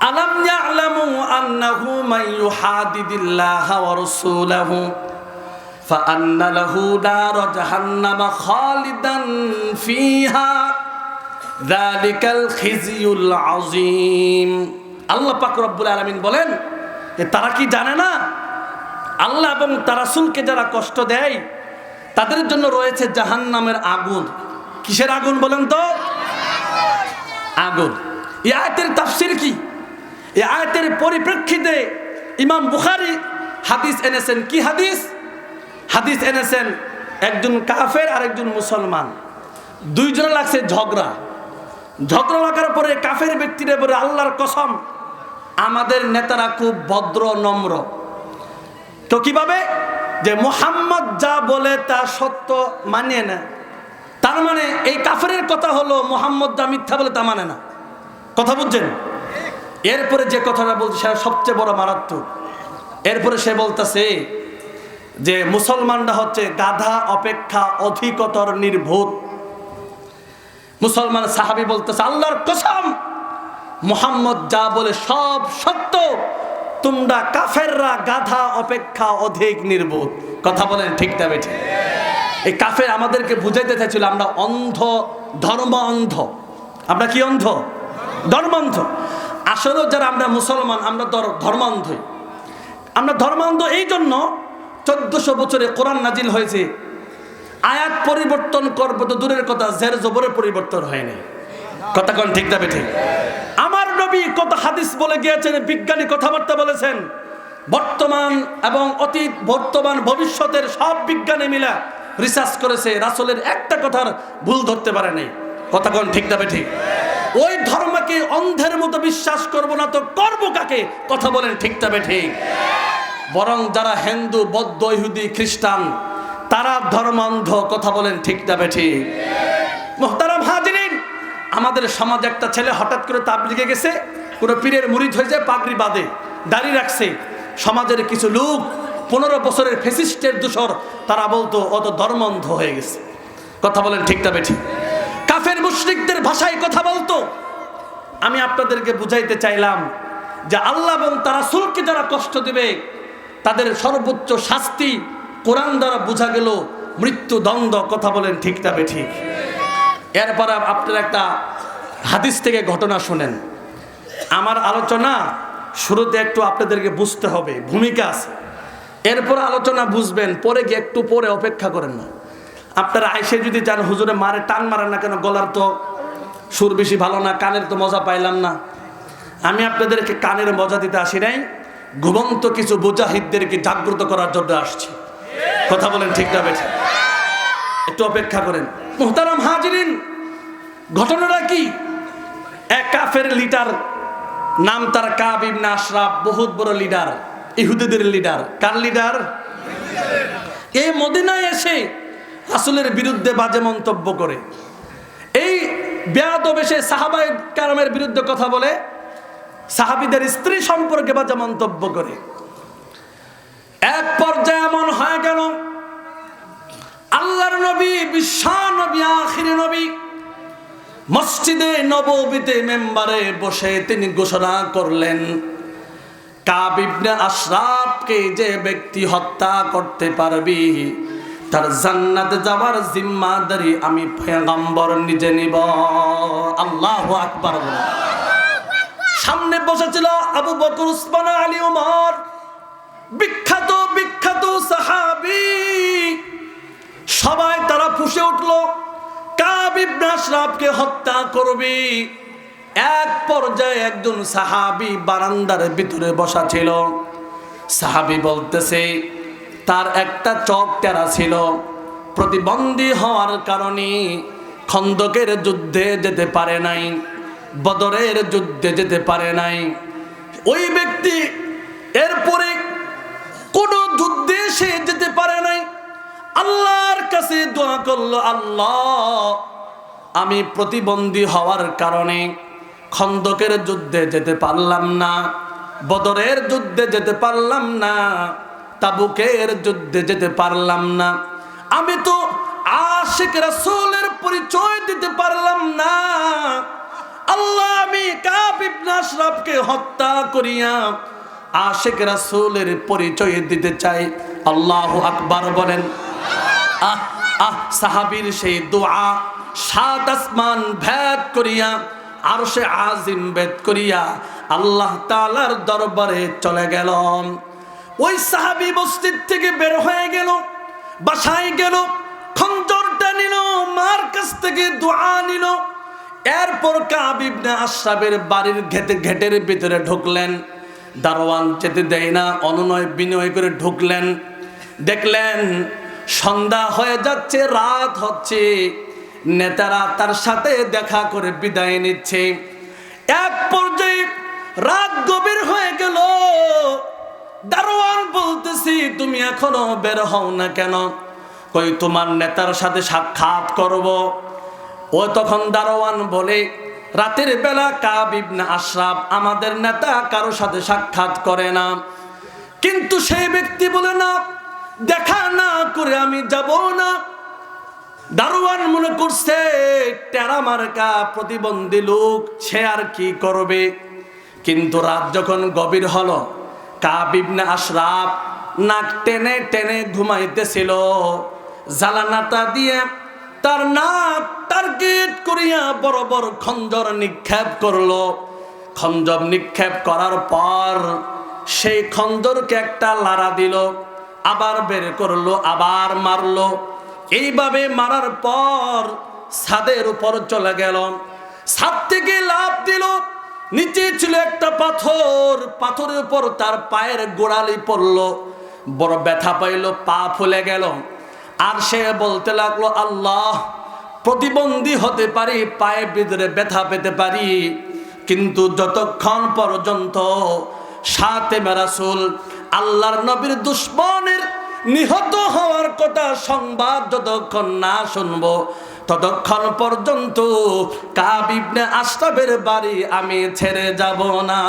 আলাম ইয়ালামু আন্নাহু মান ইউহাদিদিল্লাহা ওয়া রাসূলাহু ফাআন্না লাহু নার জাহান্নাম খালিদান ফিহা যালিকাল খিজিয়ুল আযীম। আল্লাহ পাক রব্বুল আলামিন বলেন, তারা কি জানে না আল্লাহ এবং তার রাসূলকে যারা কষ্ট দেয় তাদের জন্য রয়েছে জাহান্নামের আগুন। কিসের আগুন বলেন তো? আগুন। এই আয়াতের তাফসীর কি? এই আয়াতের পরিপ্রেক্ষিতে ইমাম বুখারী হাদিস এনেছেন। কি হাদিস? হাদিস এনেছেন একজন কাফের আর একজন মুসলমান, দুইজনে লাগছে ঝগড়া। ঝগড়া লাগার পরে কাফের ব্যক্তিরা বলে, আল্লাহর কসম আমাদের নেতারা খুব ভদ্র নম্র। তো কিভাবে? যে মুহাম্মদ যা বলে তা সত্য মানিয়ে না। তার মানে এই কাফেরের কথা হলো মুহাম্মদ যা মিথ্যা বলে তা মানে না। কথা বুঝছেন? এরপরে যে কথাটা বলছে সেটা সবচেয়ে বড় মারাত্মক। এরপরে সে বলতেছে যে মুসলমানরা হচ্ছে গাধা অপেক্ষা অধিকতর নির্ভূত। মুসলমান সাহাবী বলতেছে, আল্লাহর কসম মুহাম্মদ যা বলে সব সত্য, তোমরা কাফেররা গাধা অপেক্ষা অধিক নির্বোধ। কথা বলেন ঠিক না বেঠিক? এই কাফের আমাদেরকে বুঝাইতে চাইছিল আমরা অন্ধ, ধর্ম অন্ধ। আমরা কি অন্ধ? ধর্মান্ধ। আসলে যারা আমরা মুসলমান আমরা ধর্মান্ধই। আমরা ধর্মান্ধ এই জন্য 1400 বছরে কোরআন নাজিল হয়েছে, আয়াত পরিবর্তন করবো তো দূরের কথা, জের জবরের পরিবর্তন হয়নি। কথা কোন ঠিক না বেঠিক? আমার নবী কত হাদিস বলে গিয়েছেন, বিজ্ঞানী কথাবার্তা বলেছেন, বর্তমান এবং অতীত, বর্তমান, ভবিষ্যতের সব বিজ্ঞানী মিলা রিসার্চ করেছে, রাসূলের একটা কথার ভুল ধরতে পারে নাই। কথা কোন ঠিক না বেঠিক? ওই ধর্মকে অন্ধের মতো বিশ্বাস করব না তো করবো কাকে? কথা বলেন ঠিক না বেঠিক? বরং যারা হিন্দু, বৌদ্ধ, ইহুদি, খ্রিস্টান তারা ধর্মান্ধ। কথা বলেন ঠিক না বেঠিক? মুহতারাম হাজিরিন, আমাদের সমাজে একটা ছেলে হঠাৎ করে তাবলিগে গেছে, কোনো পীরের মুরিদ হয়ে যায়, পাগড়ি বাঁধে, দাড়ি রাখছে। সমাজের কিছু লোক 15 বছরের ফ্যাসিস্টের দোসর, তারা বলতো অত ধর্মান্ধ হয়ে গেছে। কথা বলেন ঠিক না বেঠিক? কাফের মুশরিকদের ভাষায় কথা বলতো। আমি আপনাদেরকে বুঝাইতে চাইলাম যে আল্লাহ এবং তার রাসূলকে যারা কষ্ট দিবে তাদের সর্বোচ্চ শাস্তি কোরআন দ্বারা বোঝা গেল মৃত্যুদণ্ড। কথা বলেন ঠিক না বেঠিক? এরপর আপনারা একটা হাদিস থেকে ঘটনা শুনেন। আমার আলোচনা শুরুতে একটু আপনাদেরকে বুঝতে হবে, ভূমিকা আছে, এরপর আলোচনা বুঝবেন, পরে গিয়ে একটু পরে অপেক্ষা করেন না। আপনারা আইসে যদি চান হুজুরে মারে টান মারেন না কেন, গলার তো সুর বেশি ভালো না, কানের তো মজা পাইলাম না। আমি আপনাদেরকে কানের মজা দিতে আসি নাই, ঘুমন্ত কিছু মুজাহিদদেরকে জাগ্রত করার জন্য আসছি। কথা বলেন ঠিক না বেঠিক? একটু অপেক্ষা করেন। মুহতারাম হাজিরিন, ঘটনাটা কি? এক কাফের লিডার, নাম তার কাব ইবনে আশরাফ, বহুত বড় লিডার, ইহুদিদের লিডার। কার লিডার? এই মদিনায় এসে রাসূলের বিরুদ্ধে বাজে মন্তব্য করে, এই বেয়াদব এসে সাহাবায়ে কেরামের বিরুদ্ধে কথা বলে, সাহাবীদের স্ত্রী সম্পর্কে বাজে মন্তব্য করে। এক পর্যায়ে এমন হয়ে গেল, আল্লাহর নবী, বিশ্ব নবী, আখিরি নবী মসজিদে নববীতে মেম্বারে বসে তিনি ঘোষণা করলেন, কাব ইবনে আশরাফকে যে ব্যক্তি হত্যা করতে পারবি তার জান্নাতে যাওয়ার জিম্মাদারি আমি পয়গম্বর নিজে নিব। আল্লাহু আকবার। সামনে বসেছিল আবু বকর, উসমান, আলী, ওমর, বিখ্যাত বিখ্যাত সাহাবী। সবাই তারা ফুঁসে উঠলো, কাব ইবনে আশরাফকে হত্যা করবি। এক পর্যায়ে একজন সাহাবী বারান্দার ভিতরে বসা ছিল। সাহাবী বলতেছে তার একটা চোখ টেরা ছিল, প্রতিবন্ধী হওয়ার কারণে খন্দকের যুদ্ধে যেতে পারে নাই, বদরের যুদ্ধে যেতে পারে নাই। ওই ব্যক্তি এরপরে কোন যুদ্ধে সে যেতে পারে নাই। আল্লাহর কাছে দোয়া করলো, আল্লাহ আমি প্রতিবন্ধী হওয়ার কারণে খন্দকের যুদ্ধে যেতে পারলাম না, বদরের যুদ্ধে যেতে পারলাম না, তাবুকের যুদ্ধে যেতে পারলাম না, আমি তো আশিক রাসূলের পরিচয় দিতে পারলাম না। আল্লাহ আমি কাব ইবনে আশরাফকে হত্যা করিয়া আশিক রাসূলের পরিচয় দিতে চাই। আল্লাহু আকবার বলেন। সাহাবীর সেই দোয়া সাত আসমান ভেদ করিয়া, আরশে আজিম ভেদ করিয়া আল্লাহ তাআলার দরবারে চলে গেল। ওই সাহাবী মসজিদ থেকে বের হয়ে গেল, বাসায় গেল, খঞ্জরটা নিল, মার কাছ থেকে দোয়া নিল। এরপর কাব ইবনে আশরাফের বাড়ির ঘেটের ভিতরে ঢুকলেন। দারোয়ান যেতে দেয় না, অনুনয় বিনয় করে ঢুকলেন। দেখলেন সন্ধ্যা হয়ে যাচ্ছে, রাত হচ্ছে, নেতারা তার সাথে দেখা করে বিদায় নিচ্ছে। এক পর্যায়ে রাত গভীর হয়ে গেল। দারোয়ান বলতেছি তুমি এখনো বের হও না কেন? কই তোমার নেতার সাথে সাক্ষাৎ করব। ও তখন দারোয়ান বলে, রাতের বেলা কাব ইবনে আশরাফ আমাদের নেতা কারো সাথে সাক্ষাৎ করে না। কিন্তু সেই ব্যক্তি বলে না, দেখা না করে আমি যাব না। দারোয়ান মনে করছে টেরা মার্কা প্রতিবন্ধী লোক, সে আর কি করবে। কিন্তু রাত যখন গভীর হলো, কাব ইবনে আশরাফ নাক টেনে টেনে ঘুমাইতেছিল। জালানাটা দিয়ে তার নাক টার্গেট করিয়া বড় বড় খঞ্জর নিক্ষেপ করলো। খঞ্জর নিক্ষেপ করার পর সেই খঞ্জরকে একটা লাড়া দিল, আবার বের করলো, আবার মারলো। এইভাবে মারার পর ছাদের উপর চলে গেল। ছাদ থেকে লাফ দিল, নিচে ছিল একটা পাথর, পাথরের উপর তার পায়ের গোড়ালি পড়লো, বড় ব্যথা পাইল, পা ফুলে গেল। আর সে বলতে লাগলো, আল্লাহ প্রতিবন্ধী হতে পারি, পায়ের ভিতরে ব্যথা পেতে পারি, কিন্তু যতক্ষণ পর্যন্ত সাতেমে রাসূল আল্লাহর নবীর দুশমনের নিহত হওয়ার কথা সংবাদ যতক্ষণ না শুনবো, ততক্ষণ পর্যন্ত কাব ইবনে আশরাফের বাড়ি আমি ছেড়ে যাব না।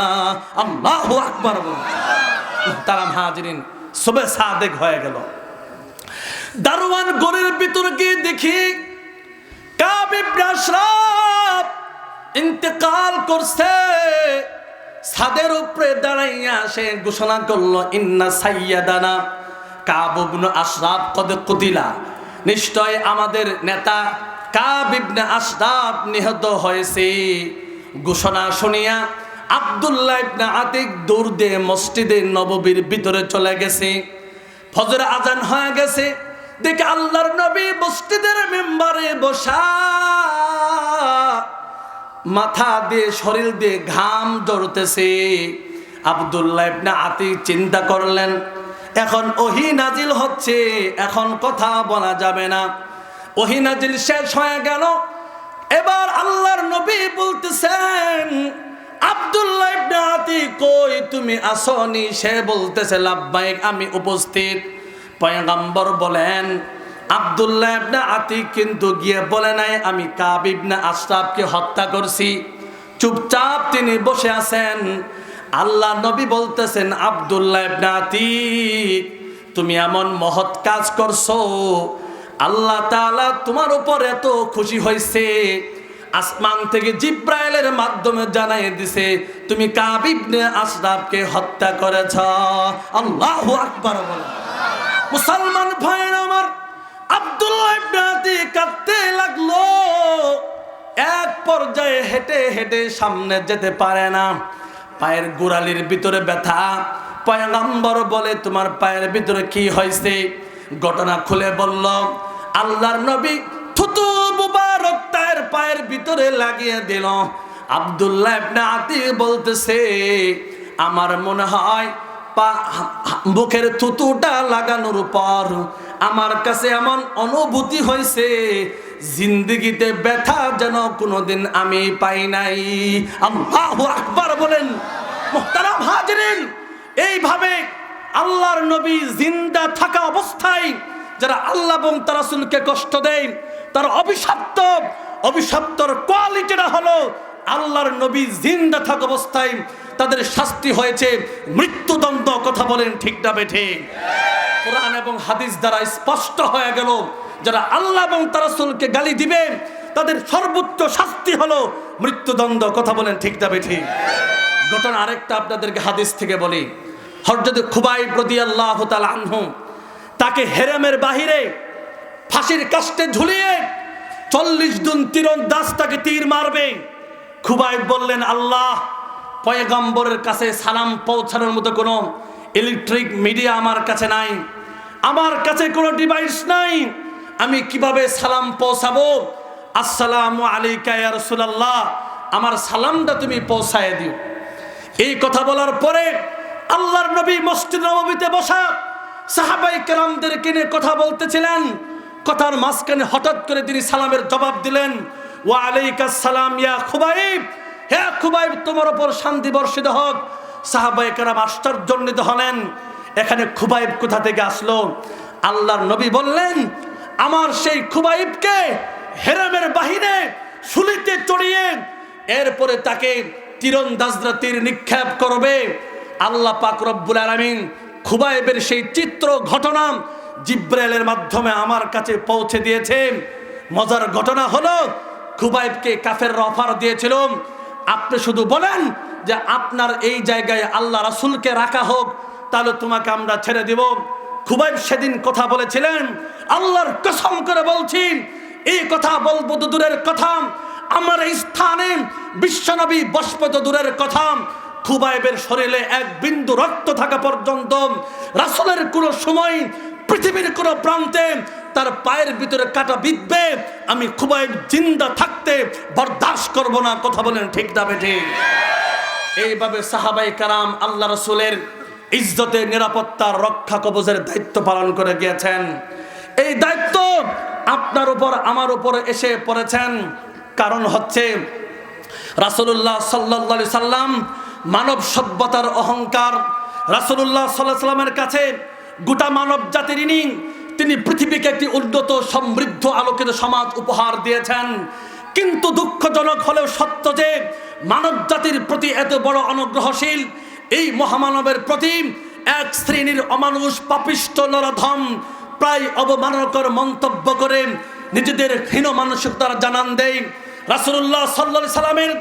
আল্লাহু আকবার। তারা হাজিরিন, সুবহ সাদেক হয়ে গেল। দারোয়ান ঘরের ভিতর গিয়ে দেখি কাব ইবনে আশরাফ ইন্তেকাল করছে, ছাদের উপরে দাঁড়াইয়া সে ঘোষণা করলো, ইন্না সাইয়্যিদানা কাব ইবনে আশরাফ কদ কুতিলা, নিশ্চয় আমাদের নেতা কাব ইবনে আশরাফ নিহত হয়েছে। ঘোষণা শুনিয়া আব্দুল্লাহ ইবনে আতিক দৌড় দিয়ে মসজিদে নববীর ভিতরে চলে গেছে। ফজর আজান হয়ে গেছে, দেখে আল্লাহর নবী মসজিদের মেম্বারে বসা, মাথা দিয়ে শরীর দিয়ে ঘাম ঝরতেছে। আব্দুল্লাহ ইবনে আতিক চিন্তা করলেন, এখন ওহী নাজিল হচ্ছে, এখন কথা বলা যাবে না। ওহী নাজিল শেষ হয়ে গেল। এবার আল্লাহর নবী বলতেছেন, আব্দুল্লাহ ইবনে আতিক কই, তুমি আসনি? সে বলতেছে, লাব্বাইক, আমি উপস্থিত। পয়গম্বর বলেন, আব্দুল্লাহ ইবনে আতিক কিন্তু গিয়ে বলে নাই আমি কাব ইবনে আশরাফকে হত্যা করছি। চুপচাপ তিনি বসে আছেন। আল্লাহ নবী বলতেছেন, আব্দুল্লাহ ইবনে আতিক, তুমি এমন মহৎ কাজ করছো, আল্লাহ তাআলা তোমার উপর এত খুশি হয়েছে, আসমান থেকে জিব্রাইলের মাধ্যমে জানাই দিছে তুমি কাব ইবনে আশরাফকে হত্যা করেছ। আল্লাহু আকবার বলো। মুসলমান ভাইরা আমার, আব্দুল্লাহ ইবনে আতিক কাঁদতে লাগলো। এক পর্যায়ে হেঁটে হেঁটে সামনে যেতে পারে না, পায়ের গোড়ালির ভিতরে ব্যথা। পয়গম্বর বলে, তোমার পায়ের ভিতরে কি হয়েছে? ঘটনা খুলে বলল। আল্লাহর নবী থুতু মুবারক তার পায়ের ভিতরে লাগিয়ে দিল। আব্দুল্লাহ ইবনে আতিক বলতেছে, আমার মনে হয় মুখের থুতুটা লাগানোর পর আমার কাছে এমন অনুভূতি হয়েছে, জিন্দেগিতে ব্যথা যেন কোনোদিন আমি পাই নাই। আল্লাহু আকবার বলেন। মুহতারাম হাজিরিন, এইভাবে আল্লাহর নবী জিন্দা থাকা অবস্থায় যারা আল্লাহ এবং তার রাসূলকে কষ্ট দেয়, তার অভিশপ্তর কোয়ালিটিটা হলো, আল্লাহর নবী জিন্দা থাকা অবস্থায় তাদের শাস্তি হয়েছে মৃত্যুদণ্ড। কথা বলেন ঠিক না বেঠে? কোরআন এবং হাদিস দ্বারা স্পষ্ট হয়ে গেল, যারা আল্লাহ এবং তার রাসূলকে গালি দিবে তাদের সর্বোচ্চ শাস্তি হলো মৃত্যুদণ্ড। কথা বলেন ঠিক না বেঠে? ঘটনা আরেকটা আপনাদেরকে হাদিস থেকে বলি। হযরত খুবাইব রাদিয়াল্লাহু তাআলা আনহু, তাকে হেরেমের বাহিরে ফাঁসির কাস্টে ঝুলিয়ে 40 দিন তীরন্দাজ তাকে তীর মারবে। খুবাইব বললেন, আল্লাহ, পয়গম্বরের কাছে সালাম পৌঁছানোর মতো কোনো ইলেকট্রিক মিডিয়া আমার কাছে নাই, আমার কাছে কোনো ডিভাইস নাই, আমি কিভাবে সালাম পৌঁছাবো? আসসালামু আলাইকা ইয়া রাসূলুল্লাহ, আমার সালামটা তুমি পৌঁছায় দিও। এই কথা বলার পরে আল্লাহর নবী মসজিদ নববীতে বসা সাহাবায়ে কেরামদেরকে নিয়ে কথা বলতেছিলেন। কথার মাঝখানে হঠাৎ করে তিনি সালামের জবাব দিলেন, ওয়া আলাইকাস সালাম ইয়া খুবাইব, হে খুবাইব, তোমার উপর শান্তি বর্ষিত হোক। সাহাবায়ে কেরাম আশ্চর্যান্বিত হলেন, এখানে খুবাইব কোথা থেকে আসলো? আল্লাহর নবী বললেন, আমার সেই খুবাইবকে হেরেমের বাহিরে শুলিতে চড়িয়ে এরপরে তাকে তীরন্দাজরা তীর নিক্ষেপ করবে। আল্লাহ পাক রব্বুল আলামিন খুবাইবের সেই চিত্র ঘটনা জিব্রাইলের মাধ্যমে আমার কাছে পৌঁছে দিয়েছে। মজার ঘটনা হলো, খুবাইবকে কাফেররা অফার দিয়েছিল, আপনি শুধু বলেন যে আপনার এই জায়গায় আল্লাহ রাসূলকে রাখা হোক, তাহলে তোমাকে আমরা ছেড়ে দিব। খুবাইব সেদিন কথা বলেছিলেন, আল্লাহর কসম করে বলছি, এই কথা বলবো তো দূরের কথা, আমার এই স্থানে বিশ্বনবী বসবে তো দূরের কথা, খুবাইবের শরীরে এক বিন্দু রক্ত থাকা পর্যন্ত রাসূলের কোনো সময় পৃথিবীর কোনো প্রান্তে তার পায়ের ভিতরে কাটা বিঁধবে, আমি খুবাইব জিন্দা থাকতে বরদাস্ত করব না। কথা বলেন ঠিক না বেঠিক? এইভাবে সাহাবায়ে কেরাম আল্লাহ রাসূলের ইজ্জতে, নিরাপত্তার, রক্ষা কবচের দায়িত্ব পালন করে গিয়েছেন। এই দায়িত্ব আপনার উপর আমার উপর এসে পড়েছেন। কারণ হচ্ছে রাসূলুল্লাহ সাল্লাল্লাহু আলাইহি সাল্লাম মানব সভ্যতার অহংকার। রাসূলুল্লাহ সাল্লাল্লাহু আলাইহি সাল্লামের কাছে গোটা মানব জাতির তিনি পৃথিবীকে একটি উন্নত, সমৃদ্ধ, আলোকিত সমাজ উপহার দিয়েছেন। কিন্তু দুঃখজনক হলেও সত্য যে মানব জাতির প্রতি এত বড় অনুগ্রহশীল এই মহামানবের প্রতি এক শ্রেণীর অমানুষ, পাপিষ্ঠ, নরধম প্রায় অবমাননাকর মন্তব্য করে নিজেদের হীন মানসিকতার জানান দেয়। রাসূলুল্লাহ সাল্লাল্লাহু আলাইহি সাল্লামের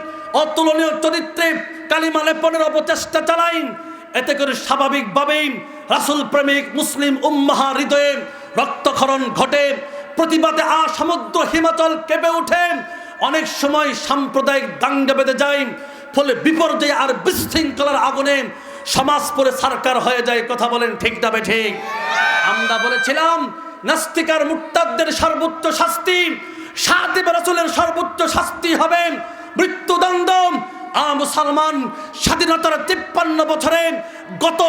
অতুলনীয় চরিত্রে কালিমা লেপনের অপচেষ্টা চালাইন। এতে করে স্বাভাবিকভাবেই রাসূল প্রেমিক মুসলিম উম্মাহা হৃদয়ে রক্তক্ষরণ ঘটে, প্রতিবাদে সমুদ্র হিমাচল কেঁপে ওঠে। অনেক সময় সাম্প্রদায়িক দাঙ্গা বেঁধে যায়, ফলে বিপর্যয় আর বিশৃঙ্খলার আগুনে সমাজ পরে সরকার হয়ে যায়। কথা বলেন ঠিক না ঠিক? আমরা বলেছিলাম নাস্তিক আর মুরতাদদের সর্বোচ্চ শাস্তি, সাহাবী রাসূলের সর্বোচ্চ শাস্তি হবে মৃত্যুদণ্ড। মুসলমান স্বাধীনতার 53 বছরে গত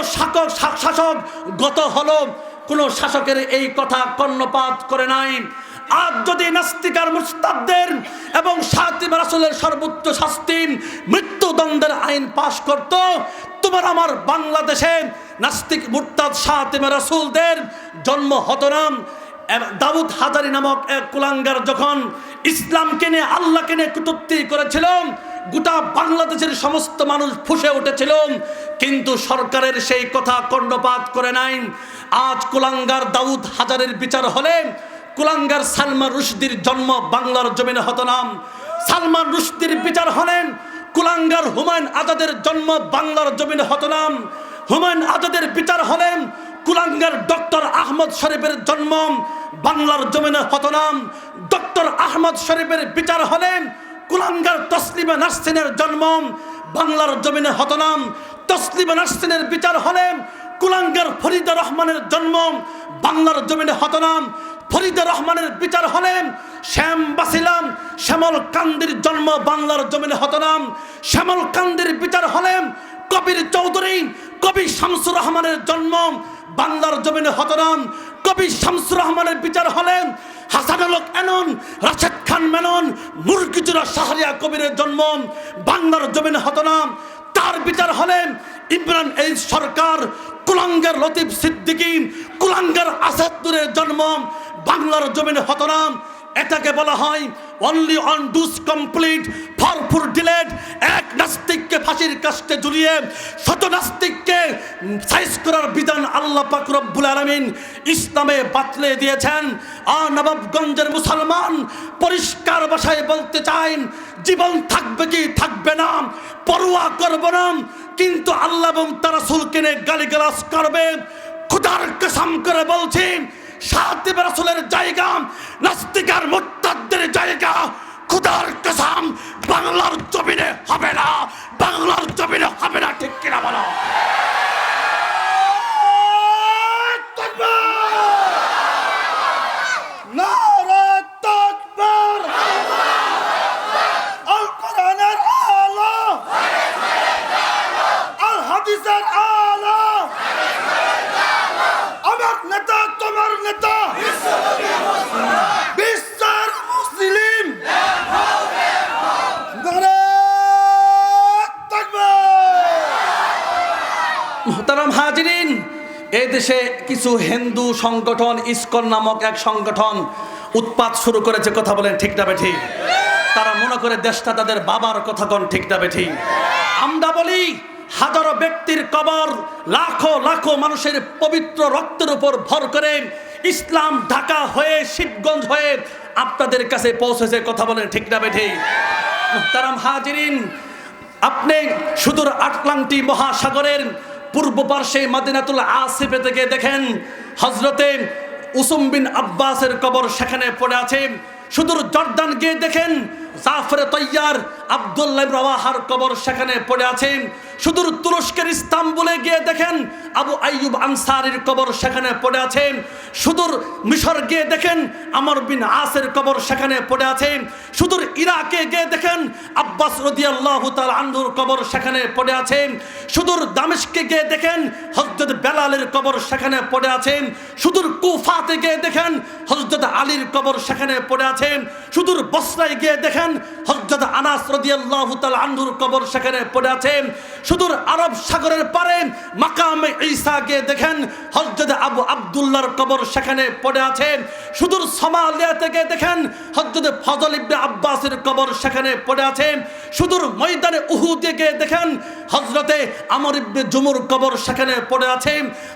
শাসক গত হলো, কোন শাসকের এই কথা কর্ণপাত করে নাই। আজ যদি নাস্তিক আর মুরতাদদের এবং সাহাবী রাসূলের সর্বোচ্চ শাস্তি মৃত্যুদণ্ডের আইন পাশ করত, তোমার আমার বাংলাদেশে নাস্তিক মুরতাদ সাহাবী রাসূলদের জন্ম হতো না। দাউদ হাজারী নামক এক কুলাঙ্গার যখন ইসলামকে নিয়ে আল্লাহকে নিয়ে কটূক্তি করেছিল, গোটা বাংলাদেশের সমস্ত মানুষ ফুঁসে উঠেছিল, কিন্তু সরকারের সেই কথা কর্ণপাত করে নাই। আজ কুলাঙ্গার দাউদ হাজারের বিচার হলে কুলাঙ্গার সালমান রুশদির জন্ম বাংলার জমিনে হতো না। সালমান রুশদির বিচার হলেন কুলাঙ্গার হুমায়ুন আজাদের জন্ম বাংলার জমিনে হতো না। হুমায়ুন আজাদের বিচার হলেন কুলাঙ্গার ডক্টর আহমদ শরীফের জন্ম বাংলার জমিনে হতো না। ডক্টর আহমদ শরীফের বিচার হলেন কুলাঙ্গার তসলিমা নাসরিনের জন্ম বাংলার জমিনে হতো না। তসলিমা নাসরিনের বিচার হলেন কুলাঙ্গার ফরিদা রহমানের জন্ম বাংলার জমিনে হতো না। ফরিদা রহমানের বিচার হলেন শ্যাম বাসিলাম শ্যামল কান্দির জন্ম বাংলার জমিনে হতো না। শ্যামল কান্দির বিচার হলেন কবির চৌধুরী কবি শামসুর রহমানের জন্ম বাংলার জমিনে হতো না। কবি শামসুর রহমানের বিচার হলেন হাসানুল হক এনন রাশেদ খান মেনন মুরগিজুরা শাহরিয়া কবিরের জন্ম বাংলার জমিনে হতো না। তার বিচার হলেন ইমরান এই সরকার কুলাঙ্গার লতিফ সিদ্দিকী কুলাঙ্গার আসাদুরের জন্ম বাংলার জমিনে হতো না। এটাকে বলা হয় only on dose complete for delayed. এক নাস্তিককে ফাঁসির কাস্টে ঝুলিয়ে শত নাস্তিককে সাইজ করার বিধান আল্লাহ পাক রব্বুল আলামিন ইসলামে বাতলে দিয়েছেন। নবাবগঞ্জের মুসলমান পরিষ্কার ভাষায় বলতে চান, জীবন থাকবে কি থাকবে না পরোয়া করব না, কিন্তু আল্লাহ এবং তার রাসূলকে নিয়ে গালিগালাজ করবে। খোদার কসম করে বলছি, সাহাবী রাসূলের জায়গা নাস্তিক আর মুরতাদদের জায়গা খোদার কসম বাংলার জমিনে হবে না, বাংলার জমিনে হবে না। ঠিক কিনা বলো? নারে তাকবীর, আল কোরআনের আলো, আল হাদিসের আলো, আমার নেতা তোমার নেতা বিশ্বের মুসলিম। নারে তাকবীর। মুহতারাম হাজিরিন, এই দেশে কিছু হিন্দু সংগঠন ইসকন নামক এক সংগঠন উৎপাত শুরু করেছে। কথা বলেন ঠিক না বেঠিক? তারা মনে করে দেশটা তাদের বাবার কথা কোন ঠিক না বেঠিক? আমরা বলি হাজারো ব্যক্তির কবর লাখো লাখো মানুষের পবিত্র রক্তের উপর ভর করে ইসলাম ঢাকা হয়ে শিবগঞ্জ হয়ে আপনাদের কাছে পৌঁছেছে। কথা বলেন ঠিক না বেঠিক? মুহতারাম হাজিরিন, আপনি সুদূর আটলান্টিক মহাসাগরের পূর্ব পার্শ্বে মদিনাতুল আসিফে থেকে দেখেন হযরতে উসম বিন আব্বাসের কবর সেখানে পড়ে আছে। সুদূর জর্দান গিয়ে দেখেন জাফরে তৈয়ার আব্দুল্লাহ ইবনে রাওয়াহার কবর সেখানে পড়ে আছে। সুদূর তুরস্কের ইস্তাম্বুলে গিয়ে দেখেন আবু আইয়ুব আনসারীর কবর সেখানে পড়ে আছে। সুদূর মিশর গিয়ে দেখেন আমর বিন আসের কবর সেখানে পড়ে আছে। সুদূর ইরাকে গিয়ে দেখেন আব্বাস রাদিয়াল্লাহু তাআলা আনহুর কবর সেখানে পড়ে আছে। সুদূর দামেস্কে গিয়ে দেখেন হযরত বেলালের কবর সেখানে পড়ে আছে। সুদূর কুফাতে গিয়ে দেখেন হযরত আলীর কবর সেখানে পড়ে আছে। সুদূর বসরায় গিয়ে দেখেন হযরত আনাস রাদিয়াল্লাহু তাআলা আনহুর কবর সেখানে পড়ে আছে। সুদূর আরব সাগরের পারে মাকামে ঈসা গিয়ে দেখেন হযরত আবু আব্দুল্লাহর কবর সেখানে পড়ে আছে। সুদূর সোমালিয়াতে গিয়ে দেখেন হযরত ফজল ইবনে আব্বাসের কবর সেখানে পড়ে আছে। সুদূর ময়দানে উহুদে গিয়ে দেখেন হযরতে আমর ইবনে জুমুর কবর সেখানে পড়ে আছে।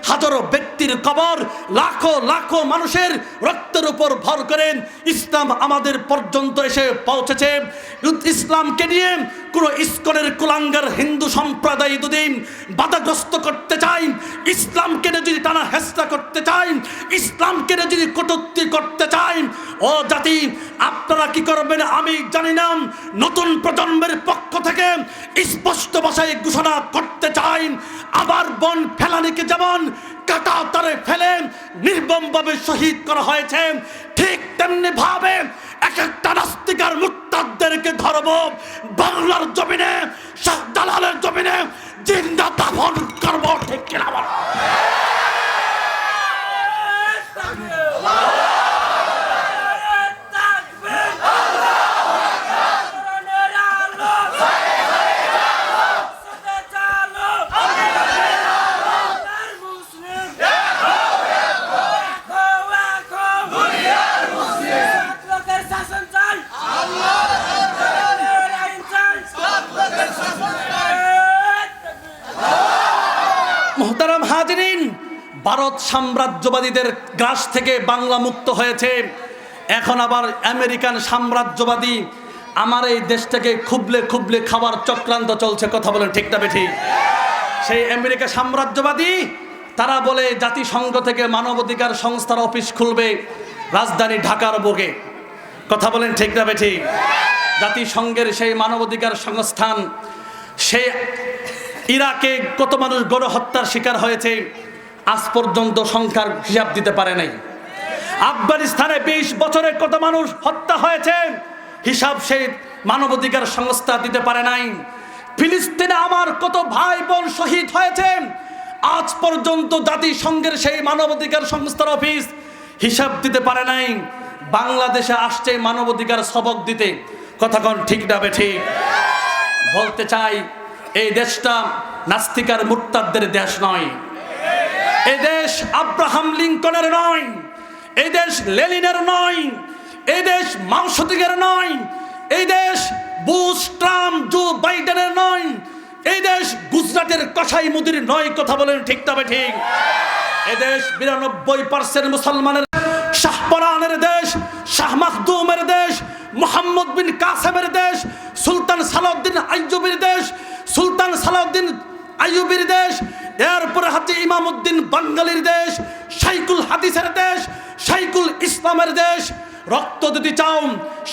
হাজারো ব্যক্তির কবর, লাখো লাখো মানুষের রক্তের উপর ভর করে ইসলাম আমাদের পর্যন্ত এসে পৌঁছেছে। বসেছে। ইসলামকে নিয়ে কোন ইসকনের কুলাঙ্গার হিন্দু সম্প্রদায় দুদিন বাধাগ্রস্ত করতে চাই, ইসলামকে নিয়ে যদি টানা হেঁচড়া করতে চাই, ইসলামকে নিয়ে যদি কটূক্তি করতে চাই, ও জাতি আপনারা কি করবেন আমি জানি না। নতুন প্রজন্মের পক্ষ থেকে স্পষ্ট ভাষায় ঘোষণা করতে চাই, আবার বন ফেলানিকে যেমন কাটা তারে ফেলে নির্মমভাবে শহীদ করা হয়েছে, ঠিক তেমনি ভাবে এক একটা নাস্তিক আর মুরতাদদেরকে ধরব বাংলার জমিনে, শাহজালালের জমিনে জিন্দা দাফন করব। ঠিক কিনা বলো? মোহতারাম হাজিরিন, ভারত সাম্রাজ্যবাদীদের গ্রাস থেকে বাংলা মুক্ত হয়েছে, এখন আবার আমেরিকান সাম্রাজ্যবাদী আমার এই দেশটাকে খুবলে খুবলে খাবার চক্রান্ত চলছে। কথা বলেন ঠিক না বেঠিক? সেই আমেরিকা সাম্রাজ্যবাদী তারা বলে জাতিসংঘ থেকে মানবাধিকার সংস্থার অফিস খুলবে রাজধানী ঢাকার বুকে। কথা বলেন ঠিক না বেঠিক? জাতিসংঘের সেই মানবাধিকার সংস্থান, সেই ইরাকে কত মানুষ গণহত্যার শিকার হয়েছে আজ পর্যন্ত সংখ্যার হিসাব দিতে পারে নাই। আফগানিস্তানে 20 বছরে কত মানুষ হত্যা হয়েছে হিসাব সেই মানবাধিকার সংস্থা দিতে পারে নাই। ফিলিস্তিনে আমার কত ভাই বোন শহীদ হয়েছে আজ পর্যন্ত জাতিসংঘের সেই মানবাধিকার সংস্থার অফিস হিসাব দিতে পারে নাই। বাংলাদেশে আসছে মানবাধিকার সবক দিতে। কথা কোন ঠিক না বেঠিক? বলতে চাই এই দেশটা নাস্তিক আর মুরতাদদের দেশ নয়, এই দেশ আব্রাহাম লিঙ্কনের নয়, এই দেশ লেনিনের নয়, এই দেশ মাও সেতুংয়ের নয়, এই দেশ বুশ ট্রাম্প জো বাইডেনের নয়, এই দেশ গুজরাটের কসাই মুদির নয়। কথা বলেন ঠিক তবে ঠিক? এই দেশ 92% মুসলমানের, শাহপরানের দেশ, শাহ মাখদুমের দেশ, মোহাম্মদ বিন কাসেমের দেশ, সুলতান সালাউদ্দিন আইয়ুবীর দেশ, সুলতান সালাউদ্দিন আইয়ুবীর দেশ, এরপরে হাজী ইমামউদ্দিন বাঙ্গালীর দেশ, শাইখুল হাদিসের দেশ, শাইখুল ইসলামের দেশ। রক্ত যদি চাও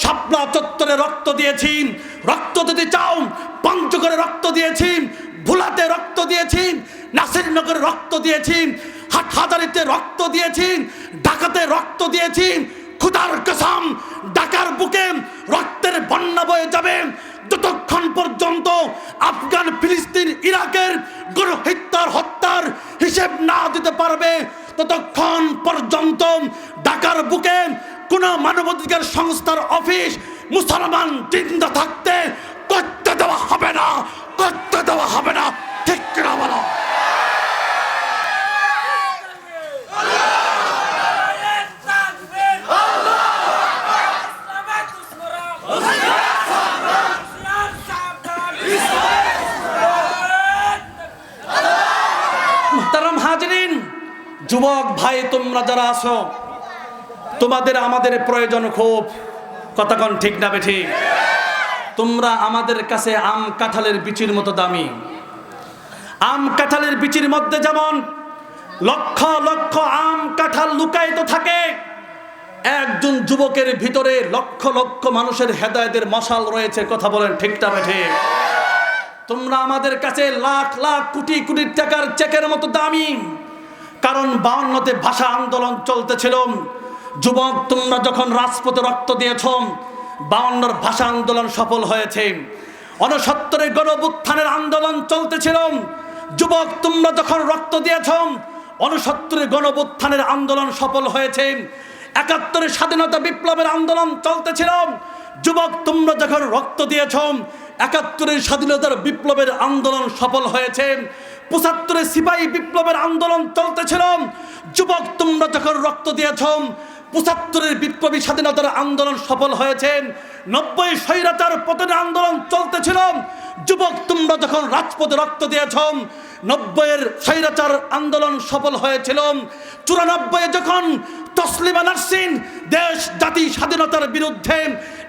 শাপলা চত্বরে রক্ত দিয়েছি, রক্ত যদি চাও পঞ্চগড়ে রক্ত দিয়েছি, ভোলাতে রক্ত দিয়েছি, নাসিরনগরে রক্ত দিয়েছি, হাটহাজারীতে রক্ত দিয়েছি, ঢাকাতে রক্ত দিয়েছি। খুদার কসম ঢাকার বুকে রক্তের বন্যা বয়ে যাবে যতক্ষণ পর্যন্ত আফগান, ফিলিস্তিন, ইরাকের হত্যার হিসেব না দিতে পারবে ততক্ষণ পর্যন্ত ঢাকার বুকে কোন মানবাধিকার সংস্থার অফিস মুসলমান জিন্দা থাকতে করতে দেওয়া হবে না, করতে দেওয়া হবে না। ঠিক কিনা বলো? মুহতারাম হাজিরিন, যুবক ভাই তোমরা যারা আছো, তোমাদের আমাদের প্রয়োজন খুব। কথা কোন ঠিক না বেঠিক? তোমরা আমাদের কাছে আম কাঁঠালের বিচির মতো দামি। আম কাঁঠালের বিচির মধ্যে যেমন লক্ষ লক্ষ আম কাঁঠাল লুকায়িত থাকে, একজন যুবকের ভিতরে লক্ষ লক্ষ মানুষের হেদায়েতের মশাল রয়েছে। কথা বলেন ঠিক না বেঠিক? তোমরা আমাদের কাছে লাখ লাখ কোটি কোটি টাকার চেকের মতো দামি। কারণ 52তে ভাষা আন্দোলন চলতেছিল। যুবক তোমরা যখন রাজপথে রক্ত দিয়েছ, 52 ভাষা আন্দোলন সফল হয়েছে। 69 গণঅভ্যুত্থানের আন্দোলন চলতেছিল। যুবক তোমরা যখন রক্ত দিয়েছ, 69 গণঅভ্যুত্থানের আন্দোলন সফল হয়েছে। 71 স্বাধীনতা বিপ্লবের আন্দোলন চলতেছিল। যুবক তোমরা যখন রক্ত দিয়েছ, 71 স্বাধীনতার বিপ্লবের আন্দোলন সফল হয়েছে। 75 সিপাহী বিপ্লবের আন্দোলন চলতেছিল। যুবক তোমরা যখন রক্ত দিয়েছ, 75 বিপ্লবী স্বাধীনতার আন্দোলন সফল হয়েছে। 90 স্বৈরাচার পতনের আন্দোলন চলতেছিল। যুবক তোমরা যখন রাজপথে রক্ত দিয়েছ, 90 স্বৈরাচার আন্দোলন সফল হয়েছিল। 94 যখন তসলিমা নাসরিন দেশ জাতি স্বাধীনতার বিরুদ্ধে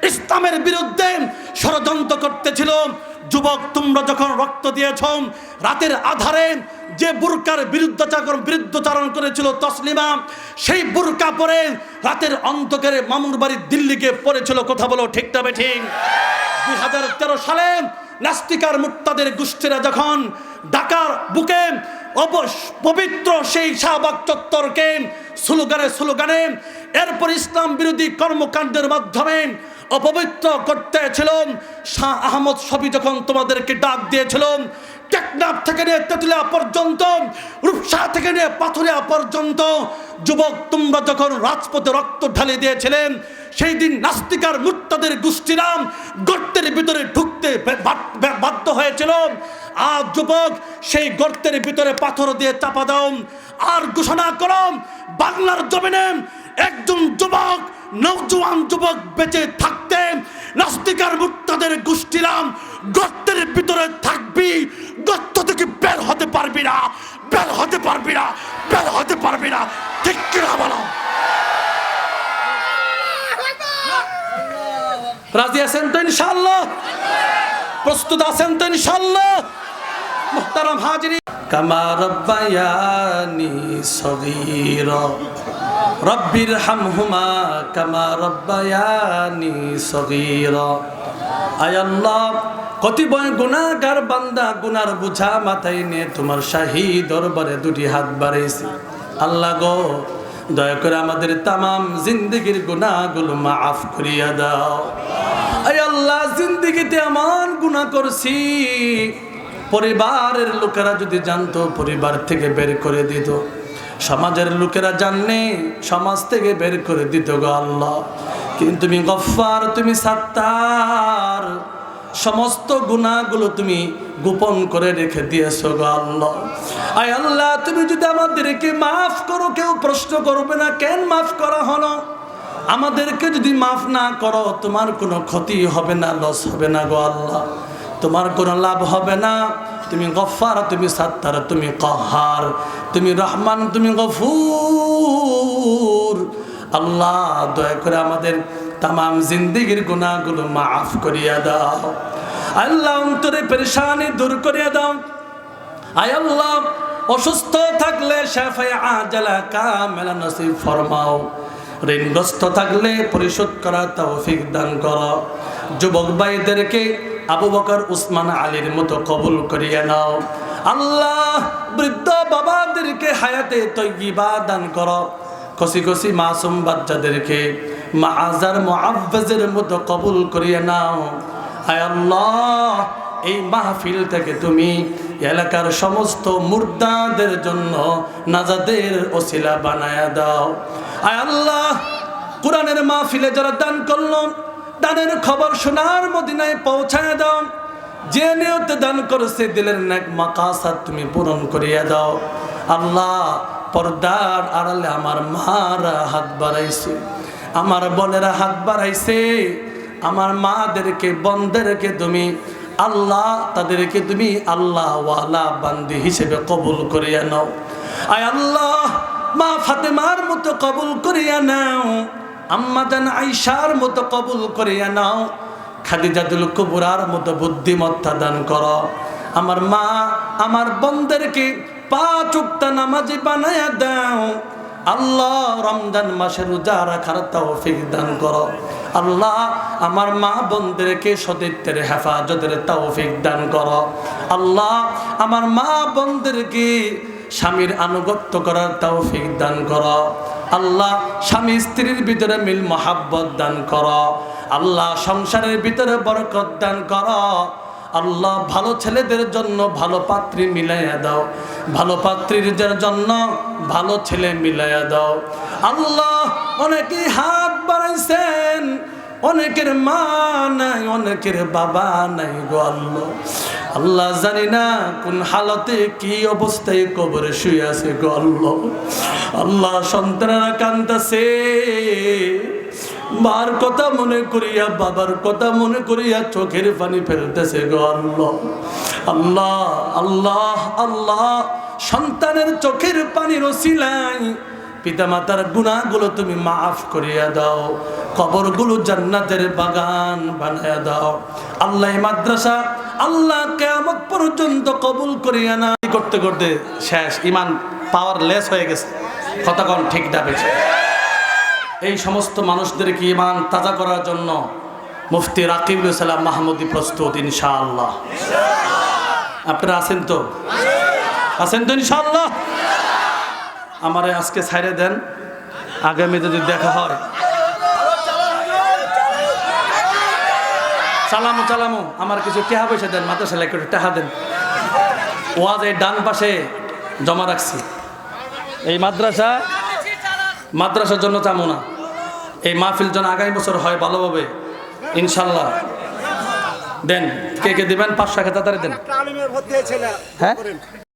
ইসলামের বিরুদ্ধে ষড়যন্ত্র করতেছিল। যুবক, তোমরা যখন রক্ত দিয়েছ, রাতের আধারে যে বুরকার বিরুদ্ধচারণ করেছিল তসলিমা, সেই বুরকা পরে রাতের অন্ধকারে মামুর বাড়ি দিল্লিকে পড়েছিল। কথা বলো ঠিক না বেঠিক? 2013 সালে নাস্তিকার মুর্তাদের গোষ্ঠীরা যখন ঢাকার বুকে পবিত্র সেই শাহবাগ চত্বরকে স্লোগানে এরপর ইসলাম বিরোধী কর্মকাণ্ডের মাধ্যমে অপবিত্র করতেছিল, শাহ আহমদ শফী যখন তোমাদেরকে ডাক দিয়েছিল, টেকনাফ থেকে নিয়ে তেতুলিয়া পর্যন্ত, রূপসা থেকে নিয়ে পাথুরিয়া পর্যন্ত, যুবক তোমরা যখন রাজপথে রক্ত ঢালি দিয়েছিলেন, সেই দিন নাস্তিকার মুর্তাদের গোষ্ঠীরা গর্তের ভিতরে ঢুকতে বাধ্য হয়েছিল। আর যুবক, সেই গর্তের ভিতরে পাথর দিয়ে চাপা দাও আর ঘোষণা করো, বাংলার জমিনে একজন যুবক, নওজোয়ান যুবক বেঁচে থাকতে নাস্তিকার মুর্তাদের গোষ্ঠীরা গর্তের ভিতরে থাকবি, গর্ত থেকে বের হতে পারবি না, বের হতে পারবি না, বের হতে পারবি না। ঠিক কিনা বলো? রাজি আছেন তো ইনশাআল্লাহ? প্রস্তুত আছেন তো ইনশাআল্লাহ? মুহতারাম হাজিরিন, কামা রব্বায়ানি সগীরা রব্বির হামহুমা কামা রব্বায়ানি সগীরা। আয় আল্লাহ, কতিপয় গুনাহগার বান্দা গুনার বোঝা মাথায় নিয়ে তোমার শাহী দরবারে দুটি হাত বাড়াইছি। আল্লাহ গো, দয়া করে আমাদের তামাম জিন্দেগির গুনাহগুলো মাফ করিয়া দাও। আয় আল্লাহ, জিন্দেগিতে এমন গুনাহ করছি, পরিবারের লোকেরা যদি জানতো পরিবার থেকে বের করে দিত, সমাজের লোকেরা জানলে সমাজ থেকে বের করে দিত গো আল্লাহ। কিন্তু তুমি গফফার, তুমি সাত্তার, সমস্ত গুনাহগুলো তুমি গোপন করে রেখে দিয়েছো গো আল্লাহ। আয় আল্লাহ, তুমি যদি আমাদেরকে মাফ করো, কেউ প্রশ্ন করবে না কেন মাফ করা হলো। আমাদেরকে যদি মাফ না করো, তোমার কোনো ক্ষতি হবে না, লস হবে না গো আল্লাহ, তোমার কোনো লাভ হবে না। তুমি গফফার, তুমি সাত্তার, তুমি কাহার, তুমি রহমান, তুমি গফুর। আল্লাহ, দয়া করে আমাদের তামাম জিন্দেগির গুনাহগুলো মাফ করিয়া দাও। আল্লাহ, অন্তরে পেরেশানি দূর করিয়া দাও। আয় আল্লাহ, অসুস্থ থাকলে শাফায়ে আজালা কামেলা নসিব ফরমাও। ঋণগ্রস্ত থাকলে পরিশোধ করার তৌফিক দান করো। যুবক ভাইদেরকে আবু বকর উসমান আলীর মতো কবুল করিয়া নাও। আল্লাহ, বৃদ্ধ বাবাদেরকে হায়াতে তয়্যিবা দান করো। কসি কসি মাসুম বাচ্চাদেরকে মাআজার মুআফফাজের মতো কবুল করিয়া নাও। আয় আল্লাহ, এই মাহফিল থেকে তুমি এলাকার সমস্ত মুর্দাদের জন্য নাজাদের ওসিলা বানায়া দাও। আয় আল্লাহ, কোরআনের মাহফিলে যারা দান করলো, দানের খবর সোনার মদিনায় পৌঁছায় দাও। যে নিয়তে দান করছে দিলের নেক মাকাসাদ তুমি পূরণ করিয়া দাও। আল্লাহ, পর্দার আড়ালে আমার মারা হাত বাড়াইছে, আমার বোনেরা হাত বাড়াইছে, আমার মাদেরকে বোনদেরকে তুমি আল্লাহ, তাদেরকে তুমি আল্লাহ ওয়ালা বান্দি হিসেবে কবুল করিয়া নাও। আয় আল্লাহ, মা ফাতেমার মতো কবুল করিয়া নাও, আম্মা জান আয়েশার মতো কবুল করিয়া নাও, খাদিজাতুল কুবরার মতো বুদ্ধিমত্তা দান করো। আমার মা, আমার বোনদেরকে 5 ওয়াক্ত নামাজি বানায়া দাও। আল্লাহ, রমজান মাসে রোজা রাখার তৌফিক দান করো। আল্লাহ, আমার মা বোনদেরকে সতীত্বের হেফাজতের তৌফিক দান করো। আল্লাহ, আমার মা বোনদেরকে স্বামীর আনুগত্য করার তৌফিক দান করো। আল্লাহ, স্বামী স্ত্রীর ভিতরে মিল মহাব্বত দান করো। আল্লাহ, সংসারের ভিতরে বরকত দান করো। আল্লাহ, ভালো ছেলেদের জন্য ভালো পাত্রী মিলাইয়া দাও, ভালো পাত্রীর জন্য ভালো ছেলে মিলাইয়া দাও। আল্লাহ, অনেকেই হাত বাড়াইছেন, অনেকের মা নাই, অনেকের বাবা নাই গো আল্লাহ। আল্লাহ, জানি না কোন হালতে কি অবস্থায় কবরে শুয়ে আছে গো আল্লাহ। আল্লাহ, সন্তানেরা কাঁদতেছে, মার কথা মনে করিয়া, বাবার কথা মনে করিয়া চোখের পানি ফেলতেছে গো আল্লাহ। আল্লাহ, আল্লাহ, আল্লাহ, সন্তানের চোখের পানির ওসিলায় পিতামাতার গুনাহগুলো তুমি মাফ করিয়া দাও, কবরগুলো জান্নাতের বাগান বানায়া দাও। আল্লাহ এই মাদ্রাসা আল্লাহ কিয়ামত পর্যন্ত কবুল করিয়া না। করতে করতে শেষ, ইমান পাওয়ার লেস হয়ে গেছে। কথা কোন ঠিক না বেশি? এই সমস্ত মানুষদেরকে ইমান তাজা করার জন্য মুফতি রাকিবুল ইসলাম মাহমুদি প্রস্তুত ইনশাআল্লাহ। আপনারা আছেন তো? আছেন তো ইনশাআল্লাহ? আমারে আজকে ছাইড়ে দেন, আগামী যদি দেখা হয় চালামু আমার কিছু টেহা পয়সা দেন, মাদ্রাসা লেখা একটু টেহা দেন। ওয়াজ এই ডান পাশে জমা রাখছি। এই মাদ্রাসার জন্য চামো না, এই মাহফিল যেন আগামী বছর হয় ভালোভাবে ইনশাল্লাহ। দেন, কে কে দিবেন? 500 টাকা তাড়াতাড়ি দেন। হ্যাঁ।